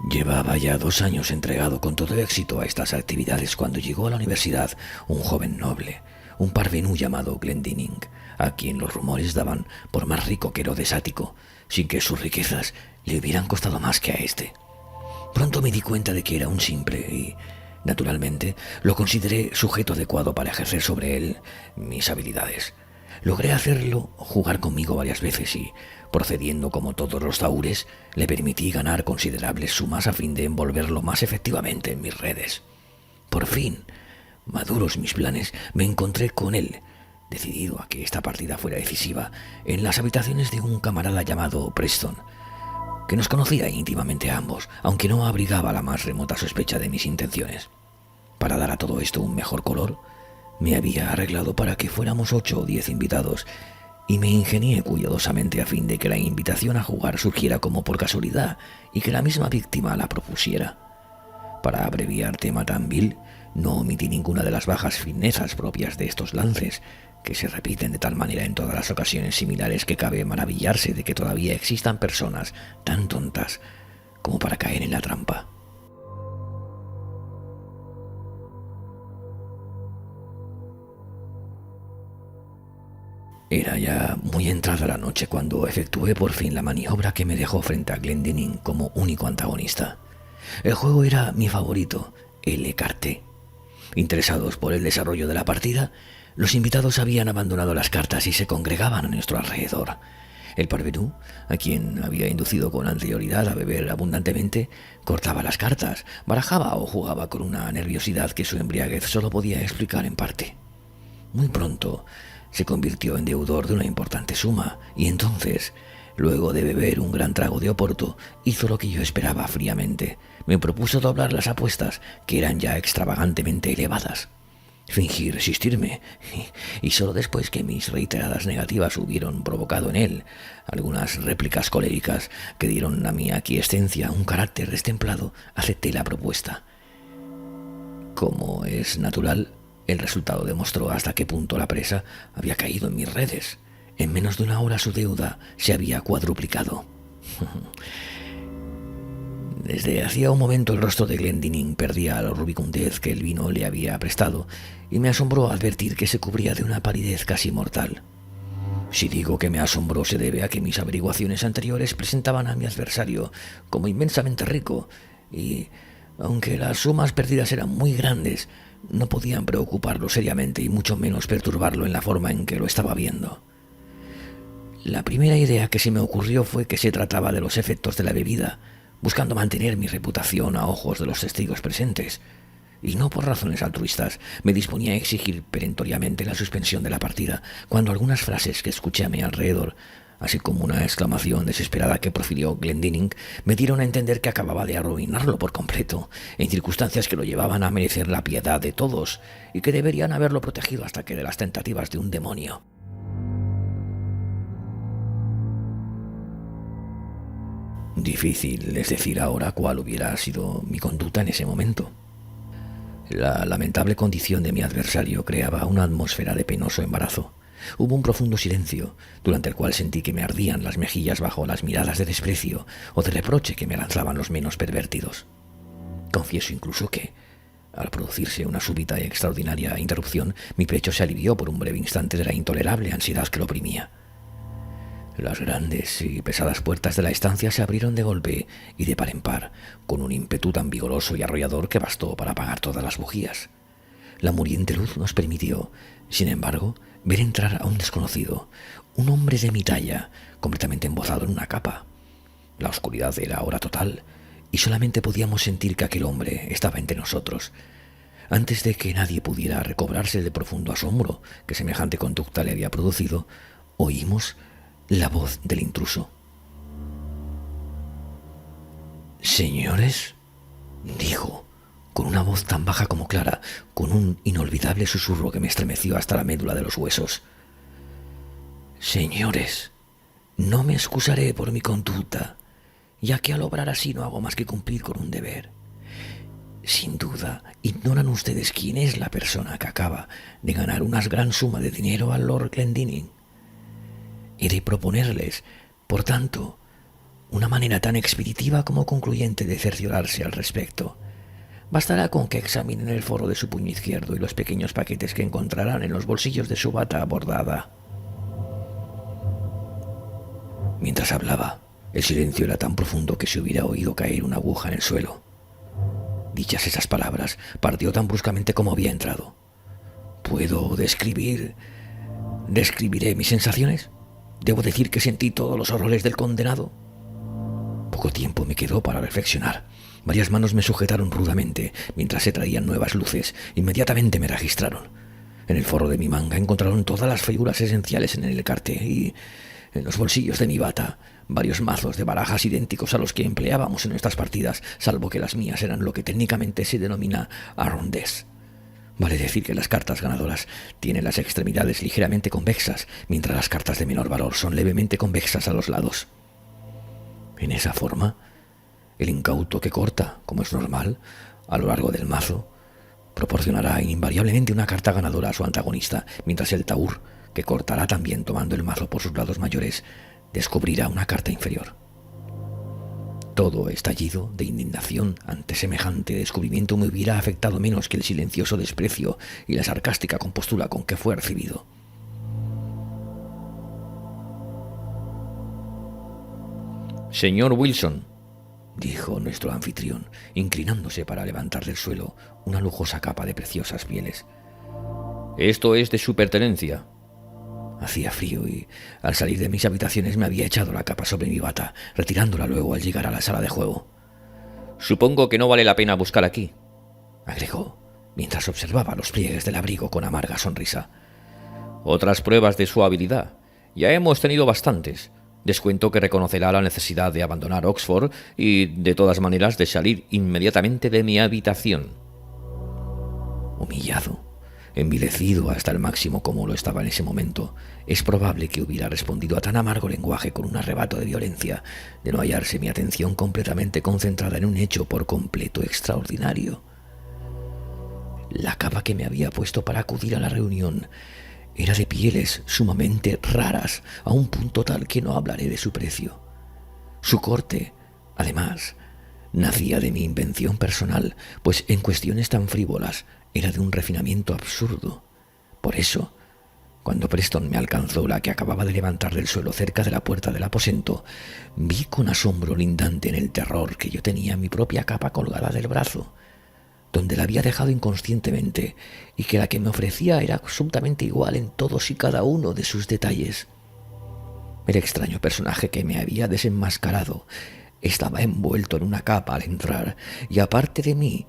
Llevaba ya 2 años entregado con todo éxito a estas actividades cuando llegó a la universidad un joven noble, un parvenú llamado Glendinning, a quien los rumores daban por más rico que Herodes Ático, sin que sus riquezas le hubieran costado más que a éste. Pronto me di cuenta de que era un simple y, naturalmente, lo consideré sujeto adecuado para ejercer sobre él mis habilidades. Logré hacerlo jugar conmigo varias veces y, procediendo como todos los taúres, le permití ganar considerables sumas a fin de envolverlo más efectivamente en mis redes. Por fin, maduros mis planes, me encontré con él, decidido a que esta partida fuera decisiva, en las habitaciones de un camarada llamado Preston, que nos conocía íntimamente a ambos, aunque no abrigaba la más remota sospecha de mis intenciones. Para dar a todo esto un mejor color, me había arreglado para que fuéramos 8 o 10 invitados, y me ingenié cuidadosamente a fin de que la invitación a jugar surgiera como por casualidad y que la misma víctima la propusiera. Para abreviar tema tan vil, no omití ninguna de las bajas finezas propias de estos lances, que se repiten de tal manera en todas las ocasiones similares que cabe maravillarse de que todavía existan personas tan tontas como para caer en la trampa. Era ya muy entrada la noche cuando efectué por fin la maniobra que me dejó frente a Glendinning como único antagonista. El juego era mi favorito, el écarté. Interesados por el desarrollo de la partida, los invitados habían abandonado las cartas y se congregaban a nuestro alrededor. El parvenu, a quien había inducido con anterioridad a beber abundantemente, cortaba las cartas, barajaba o jugaba con una nerviosidad que su embriaguez solo podía explicar en parte. Muy pronto se convirtió en deudor de una importante suma y entonces, luego de beber un gran trago de oporto, hizo lo que yo esperaba fríamente. Me propuso doblar las apuestas, que eran ya extravagantemente elevadas. Fingí resistirme, y solo después que mis reiteradas negativas hubieron provocado en él algunas réplicas coléricas que dieron a mi aquiescencia un carácter destemplado, acepté la propuesta. Como es natural, el resultado demostró hasta qué punto la presa había caído en mis redes. En menos de una hora su deuda se había cuadruplicado. Desde hacía un momento el rostro de Glendinning perdía la rubicundez que el vino le había prestado, y me asombró advertir que se cubría de una palidez casi mortal. Si digo que me asombró, se debe a que mis averiguaciones anteriores presentaban a mi adversario como inmensamente rico, y, aunque las sumas perdidas eran muy grandes, no podían preocuparlo seriamente y mucho menos perturbarlo en la forma en que lo estaba viendo. La primera idea que se me ocurrió fue que se trataba de los efectos de la bebida, buscando mantener mi reputación a ojos de los testigos presentes, y no por razones altruistas. Me disponía a exigir perentoriamente la suspensión de la partida, cuando algunas frases que escuché a mi alrededor, así como una exclamación desesperada que profirió Glendinning, me dieron a entender que acababa de arruinarlo por completo, en circunstancias que lo llevaban a merecer la piedad de todos, y que deberían haberlo protegido hasta que de las tentativas de un demonio. Difícil es decir ahora cuál hubiera sido mi conducta en ese momento. La lamentable condición de mi adversario creaba una atmósfera de penoso embarazo. Hubo un profundo silencio, durante el cual sentí que me ardían las mejillas bajo las miradas de desprecio o de reproche que me lanzaban los menos pervertidos. Confieso incluso que, al producirse una súbita y extraordinaria interrupción, mi pecho se alivió por un breve instante de la intolerable ansiedad que lo oprimía. Las grandes y pesadas puertas de la estancia se abrieron de golpe y de par en par, con un ímpetu tan vigoroso y arrollador que bastó para apagar todas las bujías. La muriente luz nos permitió, sin embargo, ver entrar a un desconocido, un hombre de mi talla, completamente embozado en una capa. La oscuridad era ahora total, y solamente podíamos sentir que aquel hombre estaba entre nosotros. Antes de que nadie pudiera recobrarse del profundo asombro que semejante conducta le había producido, oímos la voz del intruso. «Señores», dijo, con una voz tan baja como clara, con un inolvidable susurro que me estremeció hasta la médula de los huesos. «Señores, no me excusaré por mi conducta, ya que al obrar así no hago más que cumplir con un deber. Sin duda, ignoran ustedes quién es la persona que acaba de ganar una gran suma de dinero al Lord Glendinning. He de proponerles, por tanto, una manera tan expeditiva como concluyente de cerciorarse al respecto. Bastará con que examinen el foro de su puño izquierdo y los pequeños paquetes que encontrarán en los bolsillos de su bata bordada». Mientras hablaba, el silencio era tan profundo que se hubiera oído caer una aguja en el suelo. Dichas esas palabras, partió tan bruscamente como había entrado. Puedo describir ¿Describiré mis sensaciones? ¿Debo decir que sentí todos los horrores del condenado? Poco tiempo me quedó para reflexionar. Varias manos me sujetaron rudamente mientras se traían nuevas luces. Inmediatamente me registraron. En el forro de mi manga encontraron todas las figuras esenciales en el carte y en los bolsillos de mi bata varios mazos de barajas idénticos a los que empleábamos en nuestras partidas, salvo que las mías eran lo que técnicamente se denomina arrondes. Vale decir que las cartas ganadoras tienen las extremidades ligeramente convexas, mientras las cartas de menor valor son levemente convexas a los lados. En esa forma, el incauto que corta, como es normal, a lo largo del mazo, proporcionará invariablemente una carta ganadora a su antagonista, mientras el taur, que cortará también tomando el mazo por sus lados mayores, descubrirá una carta inferior. Todo estallido de indignación ante semejante descubrimiento me hubiera afectado menos que el silencioso desprecio y la sarcástica compostura con que fue recibido. «Señor Wilson», dijo nuestro anfitrión, inclinándose para levantar del suelo una lujosa capa de preciosas pieles. «Esto es de su pertenencia». Hacía frío y al salir de mis habitaciones me había echado la capa sobre mi bata, retirándola luego al llegar a la sala de juego. «Supongo que no vale la pena buscar aquí», agregó, mientras observaba los pliegues del abrigo con amarga sonrisa. «Otras pruebas de su habilidad. Ya hemos tenido bastantes. Descuento que reconocerá la necesidad de abandonar Oxford y, de todas maneras, de salir inmediatamente de mi habitación». Humillado, envilecido hasta el máximo como lo estaba en ese momento, es probable que hubiera respondido a tan amargo lenguaje con un arrebato de violencia, de no hallarse mi atención completamente concentrada en un hecho por completo extraordinario. La capa que me había puesto para acudir a la reunión era de pieles sumamente raras, a un punto tal que no hablaré de su precio. Su corte, además, nacía de mi invención personal, pues en cuestiones tan frívolas era de un refinamiento absurdo. Por eso, cuando Preston me alcanzó la que acababa de levantar del suelo cerca de la puerta del aposento, vi con asombro lindante en el terror que yo tenía mi propia capa colgada del brazo, donde la había dejado inconscientemente, y que la que me ofrecía era absolutamente igual en todos y cada uno de sus detalles. El extraño personaje que me había desenmascarado estaba envuelto en una capa al entrar, y aparte de mí,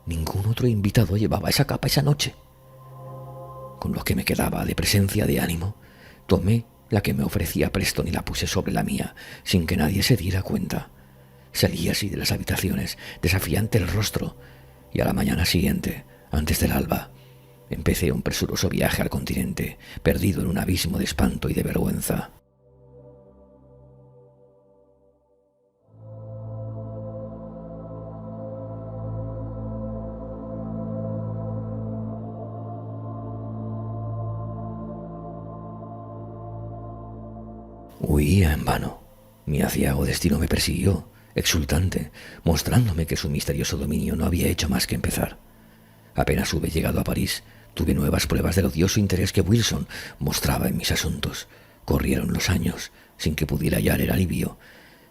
ningún otro invitado llevaba esa capa esa noche. Con lo que me quedaba de presencia de ánimo, tomé la que me ofrecía Preston y la puse sobre la mía, sin que nadie se diera cuenta. Salí así de las habitaciones, desafiante el rostro, y a la mañana siguiente, antes del alba, empecé un presuroso viaje al continente, perdido en un abismo de espanto y de vergüenza. Huía en vano. Mi aciago destino me persiguió, exultante, mostrándome que su misterioso dominio no había hecho más que empezar. Apenas hube llegado a París, tuve nuevas pruebas del odioso interés que Wilson mostraba en mis asuntos. Corrieron los años, sin que pudiera hallar el alivio.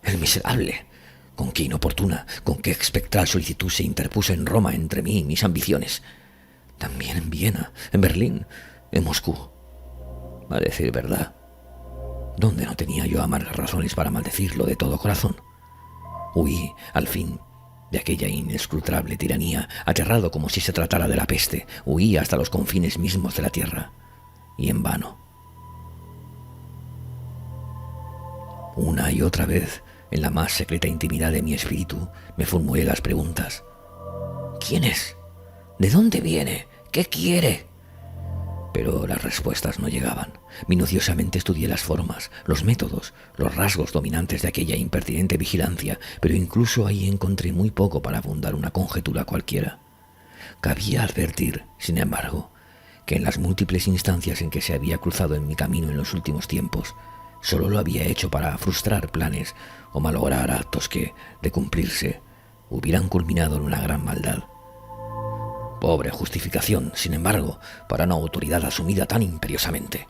El miserable, con qué inoportuna, con qué espectral solicitud se interpuso en Roma entre mí y mis ambiciones. También en Viena, en Berlín, en Moscú. A decir verdad, ¿dónde no tenía yo amargas razones para maldecirlo de todo corazón? Huí, al fin, de aquella inescrutable tiranía, aterrado como si se tratara de la peste. Huí hasta los confines mismos de la tierra, y en vano. Una y otra vez, en la más secreta intimidad de mi espíritu, me formulé las preguntas. ¿Quién es? ¿De dónde viene? ¿Qué quiere? Pero las respuestas no llegaban. Minuciosamente estudié las formas, los métodos, los rasgos dominantes de aquella impertinente vigilancia, pero incluso ahí encontré muy poco para fundar una conjetura cualquiera. Cabía advertir, sin embargo, que en las múltiples instancias en que se había cruzado en mi camino en los últimos tiempos, solo lo había hecho para frustrar planes o malograr actos que, de cumplirse, hubieran culminado en una gran maldad. Pobre justificación, sin embargo, para una autoridad asumida tan imperiosamente.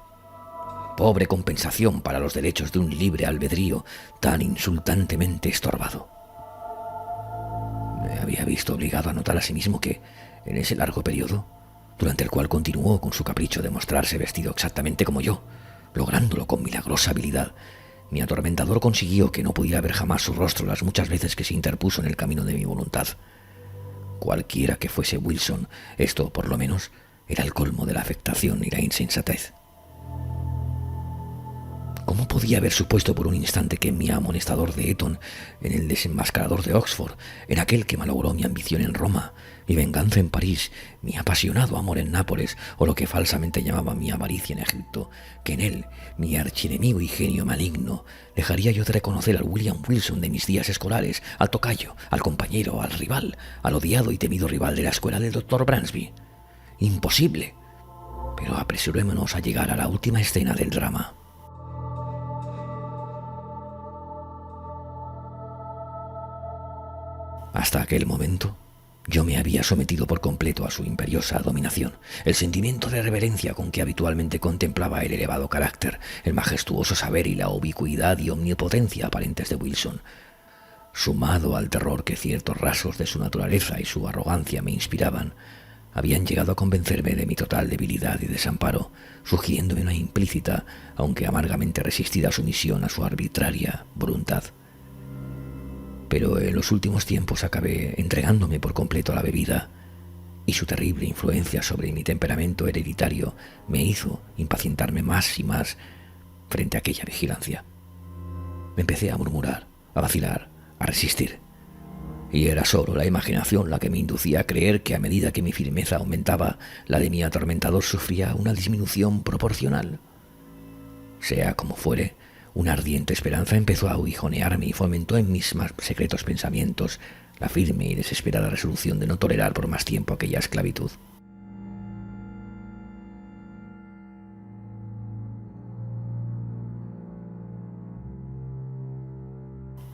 Pobre compensación para los derechos de un libre albedrío tan insultantemente estorbado. Me había visto obligado a notar asimismo que, en ese largo periodo, durante el cual continuó con su capricho de mostrarse vestido exactamente como yo, lográndolo con milagrosa habilidad. Mi atormentador consiguió que no pudiera ver jamás su rostro las muchas veces que se interpuso en el camino de mi voluntad. Cualquiera que fuese Wilson, esto, por lo menos, era el colmo de la afectación y la insensatez. ¿Cómo podía haber supuesto por un instante que mi amonestador de Eton, en el desenmascarador de Oxford, era aquel que malogró mi ambición en Roma, mi venganza en París, mi apasionado amor en Nápoles, o lo que falsamente llamaba mi avaricia en Egipto, que en él, mi archienemigo y genio maligno, dejaría yo de reconocer al William Wilson de mis días escolares, al tocayo, al compañero, al rival, al odiado y temido rival de la escuela del Dr. Bransby? Imposible. Pero apresurémonos a llegar a la última escena del drama. Hasta aquel momento, yo me había sometido por completo a su imperiosa dominación. El sentimiento de reverencia con que habitualmente contemplaba el elevado carácter, el majestuoso saber y la ubicuidad y omnipotencia aparentes de Wilson, sumado al terror que ciertos rasgos de su naturaleza y su arrogancia me inspiraban, habían llegado a convencerme de mi total debilidad y desamparo, sugiriéndome una implícita, aunque amargamente resistida sumisión a su arbitraria voluntad. Pero en los últimos tiempos acabé entregándome por completo a la bebida, y su terrible influencia sobre mi temperamento hereditario me hizo impacientarme más y más frente a aquella vigilancia. Me empecé a murmurar, a vacilar, a resistir, y era solo la imaginación la que me inducía a creer que a medida que mi firmeza aumentaba, la de mi atormentador sufría una disminución proporcional. Sea como fuere, una ardiente esperanza empezó a aguijonearme y fomentó en mis más secretos pensamientos la firme y desesperada resolución de no tolerar por más tiempo aquella esclavitud.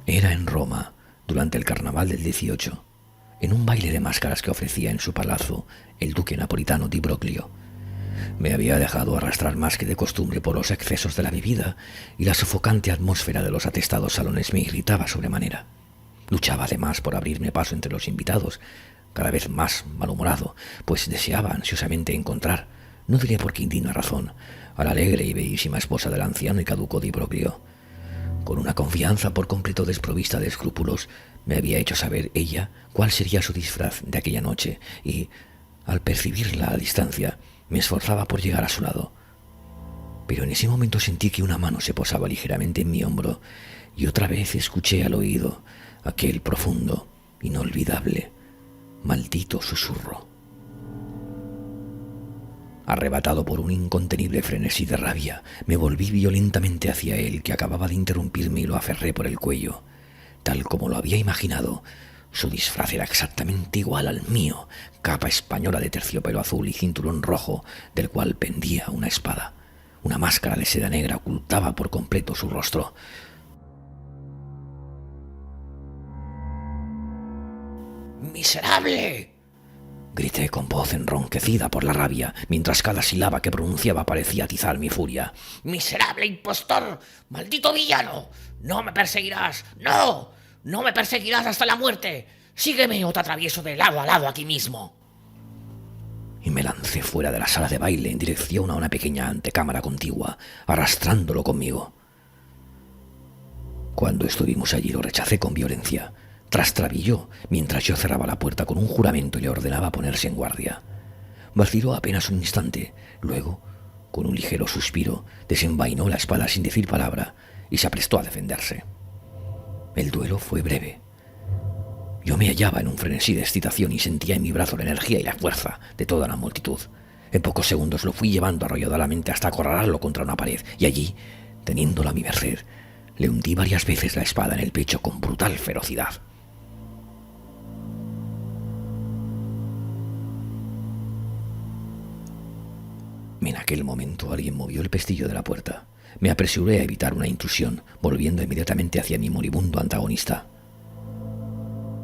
Era en Roma, durante el carnaval del 18, en un baile de máscaras que ofrecía en su palazzo el duque napolitano di Broglio. Me había dejado arrastrar más que de costumbre por los excesos de la bebida, y la sofocante atmósfera de los atestados salones me irritaba sobremanera. Luchaba además por abrirme paso entre los invitados, cada vez más malhumorado, pues deseaba ansiosamente encontrar, no diré por qué indigna razón, a la alegre y bellísima esposa del anciano y caduco di Broglio. Con una confianza por completo desprovista de escrúpulos, me había hecho saber ella cuál sería su disfraz de aquella noche, y, al percibirla a distancia, me esforzaba por llegar a su lado. Pero en ese momento sentí que una mano se posaba ligeramente en mi hombro, y otra vez escuché al oído aquel profundo, inolvidable, maldito susurro. Arrebatado por un incontenible frenesí de rabia, me volví violentamente hacia él, que acababa de interrumpirme, y lo aferré por el cuello. Tal como lo había imaginado, su disfraz era exactamente igual al mío, capa española de terciopelo azul y cinturón rojo, del cual pendía una espada. Una máscara de seda negra ocultaba por completo su rostro. ¡Miserable!, grité con voz enronquecida por la rabia, mientras cada sílaba que pronunciaba parecía atizar mi furia. ¡Miserable impostor! ¡Maldito villano! ¡No me perseguirás! ¡No! ¡No me perseguirás hasta la muerte! ¡Sígueme o te atravieso de lado a lado aquí mismo! Y me lancé fuera de la sala de baile en dirección a una pequeña antecámara contigua, arrastrándolo conmigo. Cuando estuvimos allí lo rechacé con violencia. Trastabilló mientras yo cerraba la puerta con un juramento y le ordenaba ponerse en guardia. Vaciló apenas un instante. Luego, con un ligero suspiro, desenvainó la espada sin decir palabra y se aprestó a defenderse. El duelo fue breve. Yo me hallaba en un frenesí de excitación y sentía en mi brazo la energía y la fuerza de toda la multitud. En pocos segundos lo fui llevando arrolladoramente hasta acorralarlo contra una pared, y allí, teniéndolo a mi merced, le hundí varias veces la espada en el pecho con brutal ferocidad. En aquel momento alguien movió el pestillo de la puerta. Me apresuré a evitar una intrusión, volviendo inmediatamente hacia mi moribundo antagonista.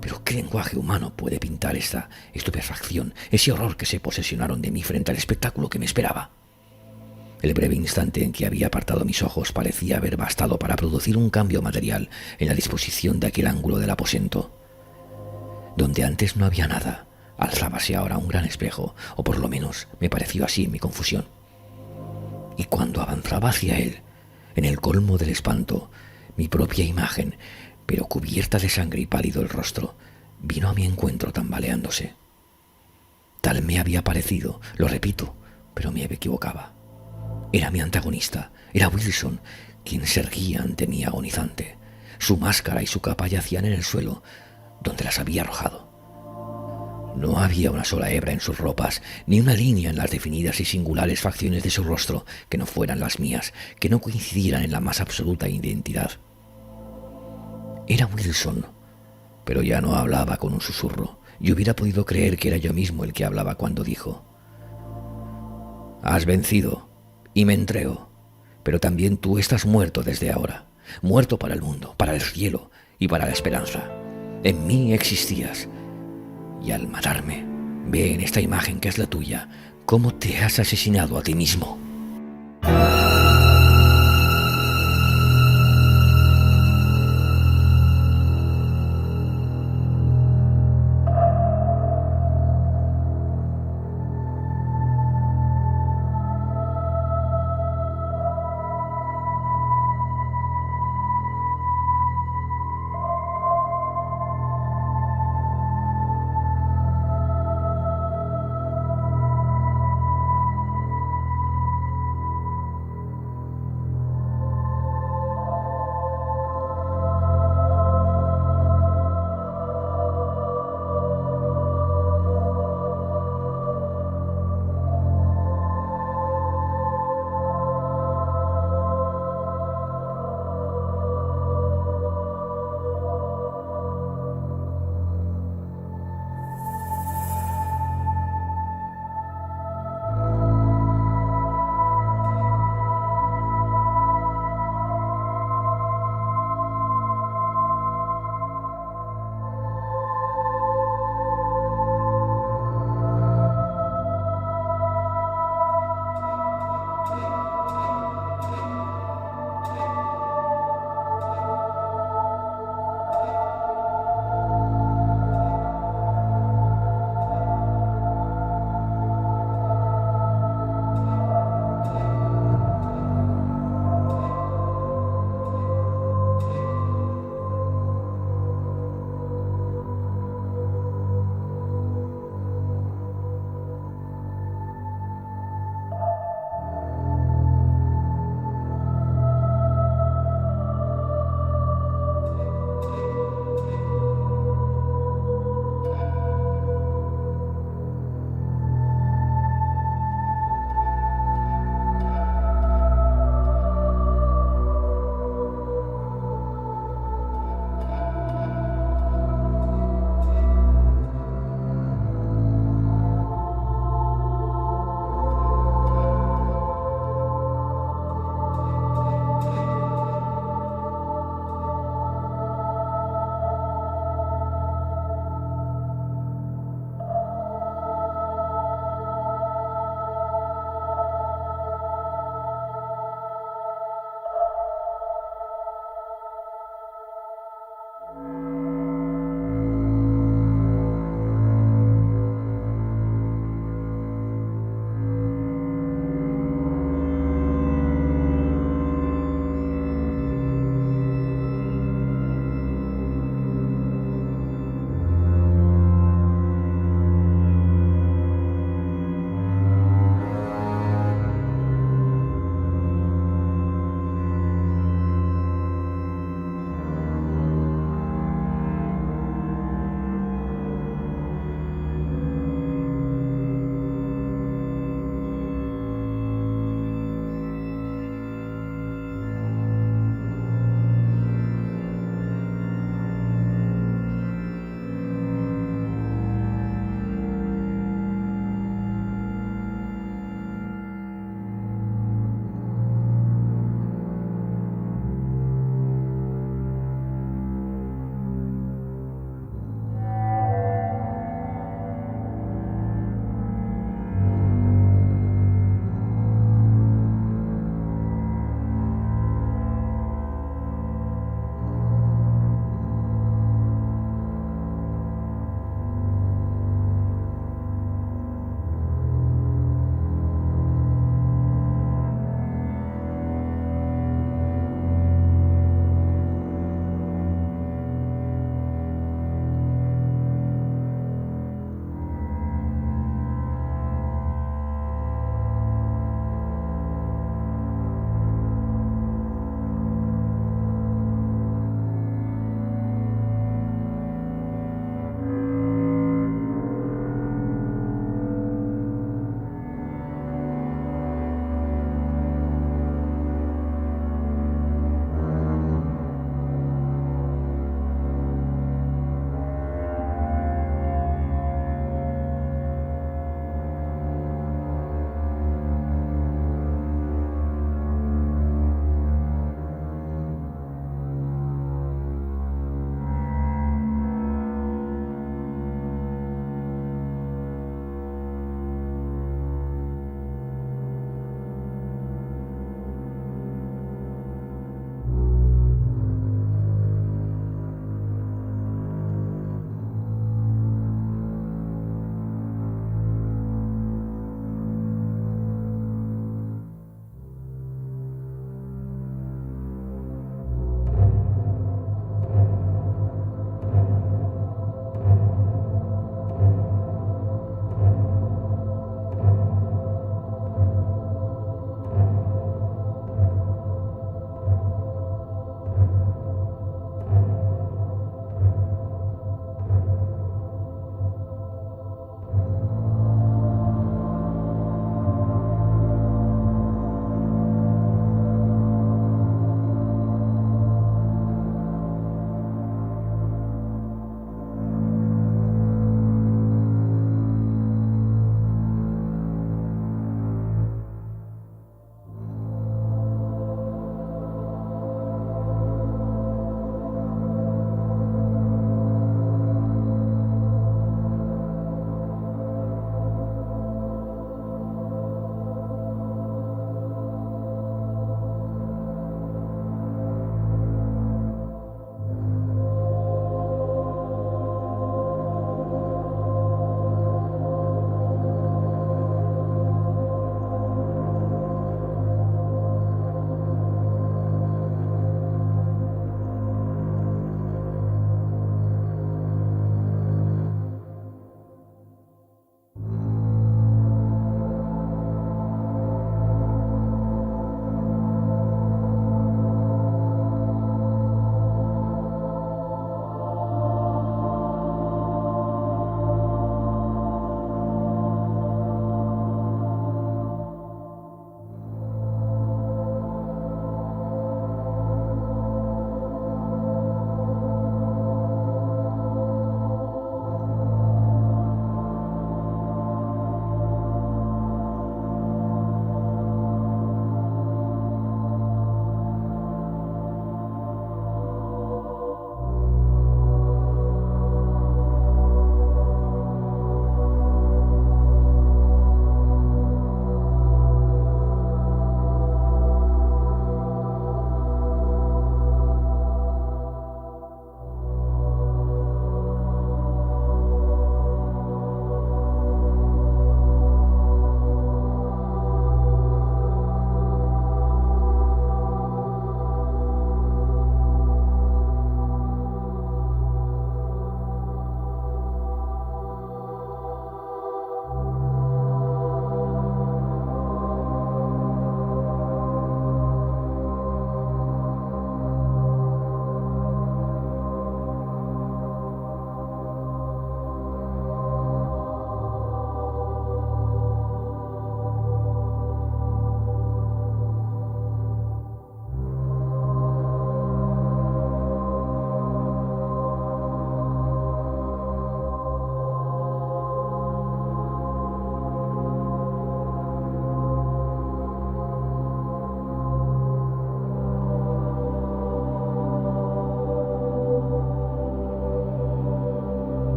Pero ¿qué lenguaje humano puede pintar esta estupefacción, ese horror que se posesionaron de mí frente al espectáculo que me esperaba? El breve instante en que había apartado mis ojos parecía haber bastado para producir un cambio material en la disposición de aquel ángulo del aposento. Donde antes no había nada, Alzábase ahora un gran espejo, o por lo menos me pareció así en mi confusión. Y cuando avanzaba hacia él, en el colmo del espanto, mi propia imagen, pero cubierta de sangre y pálido el rostro, vino a mi encuentro tambaleándose. Tal me había parecido, lo repito, pero me equivocaba. Era mi antagonista, era Wilson, quien se erguía ante mí agonizante. Su máscara y su capa yacían en el suelo, donde las había arrojado. No había una sola hebra en sus ropas, ni una línea en las definidas y singulares facciones de su rostro que no fueran las mías, que no coincidieran en la más absoluta identidad. Era Wilson, pero ya no hablaba con un susurro, y hubiera podido creer que era yo mismo el que hablaba cuando dijo: «Has vencido, y me entrego, pero también tú estás muerto desde ahora, muerto para el mundo, para el cielo y para la esperanza. En mí existías. Y al matarme, ve en esta imagen que es la tuya, cómo te has asesinado a ti mismo».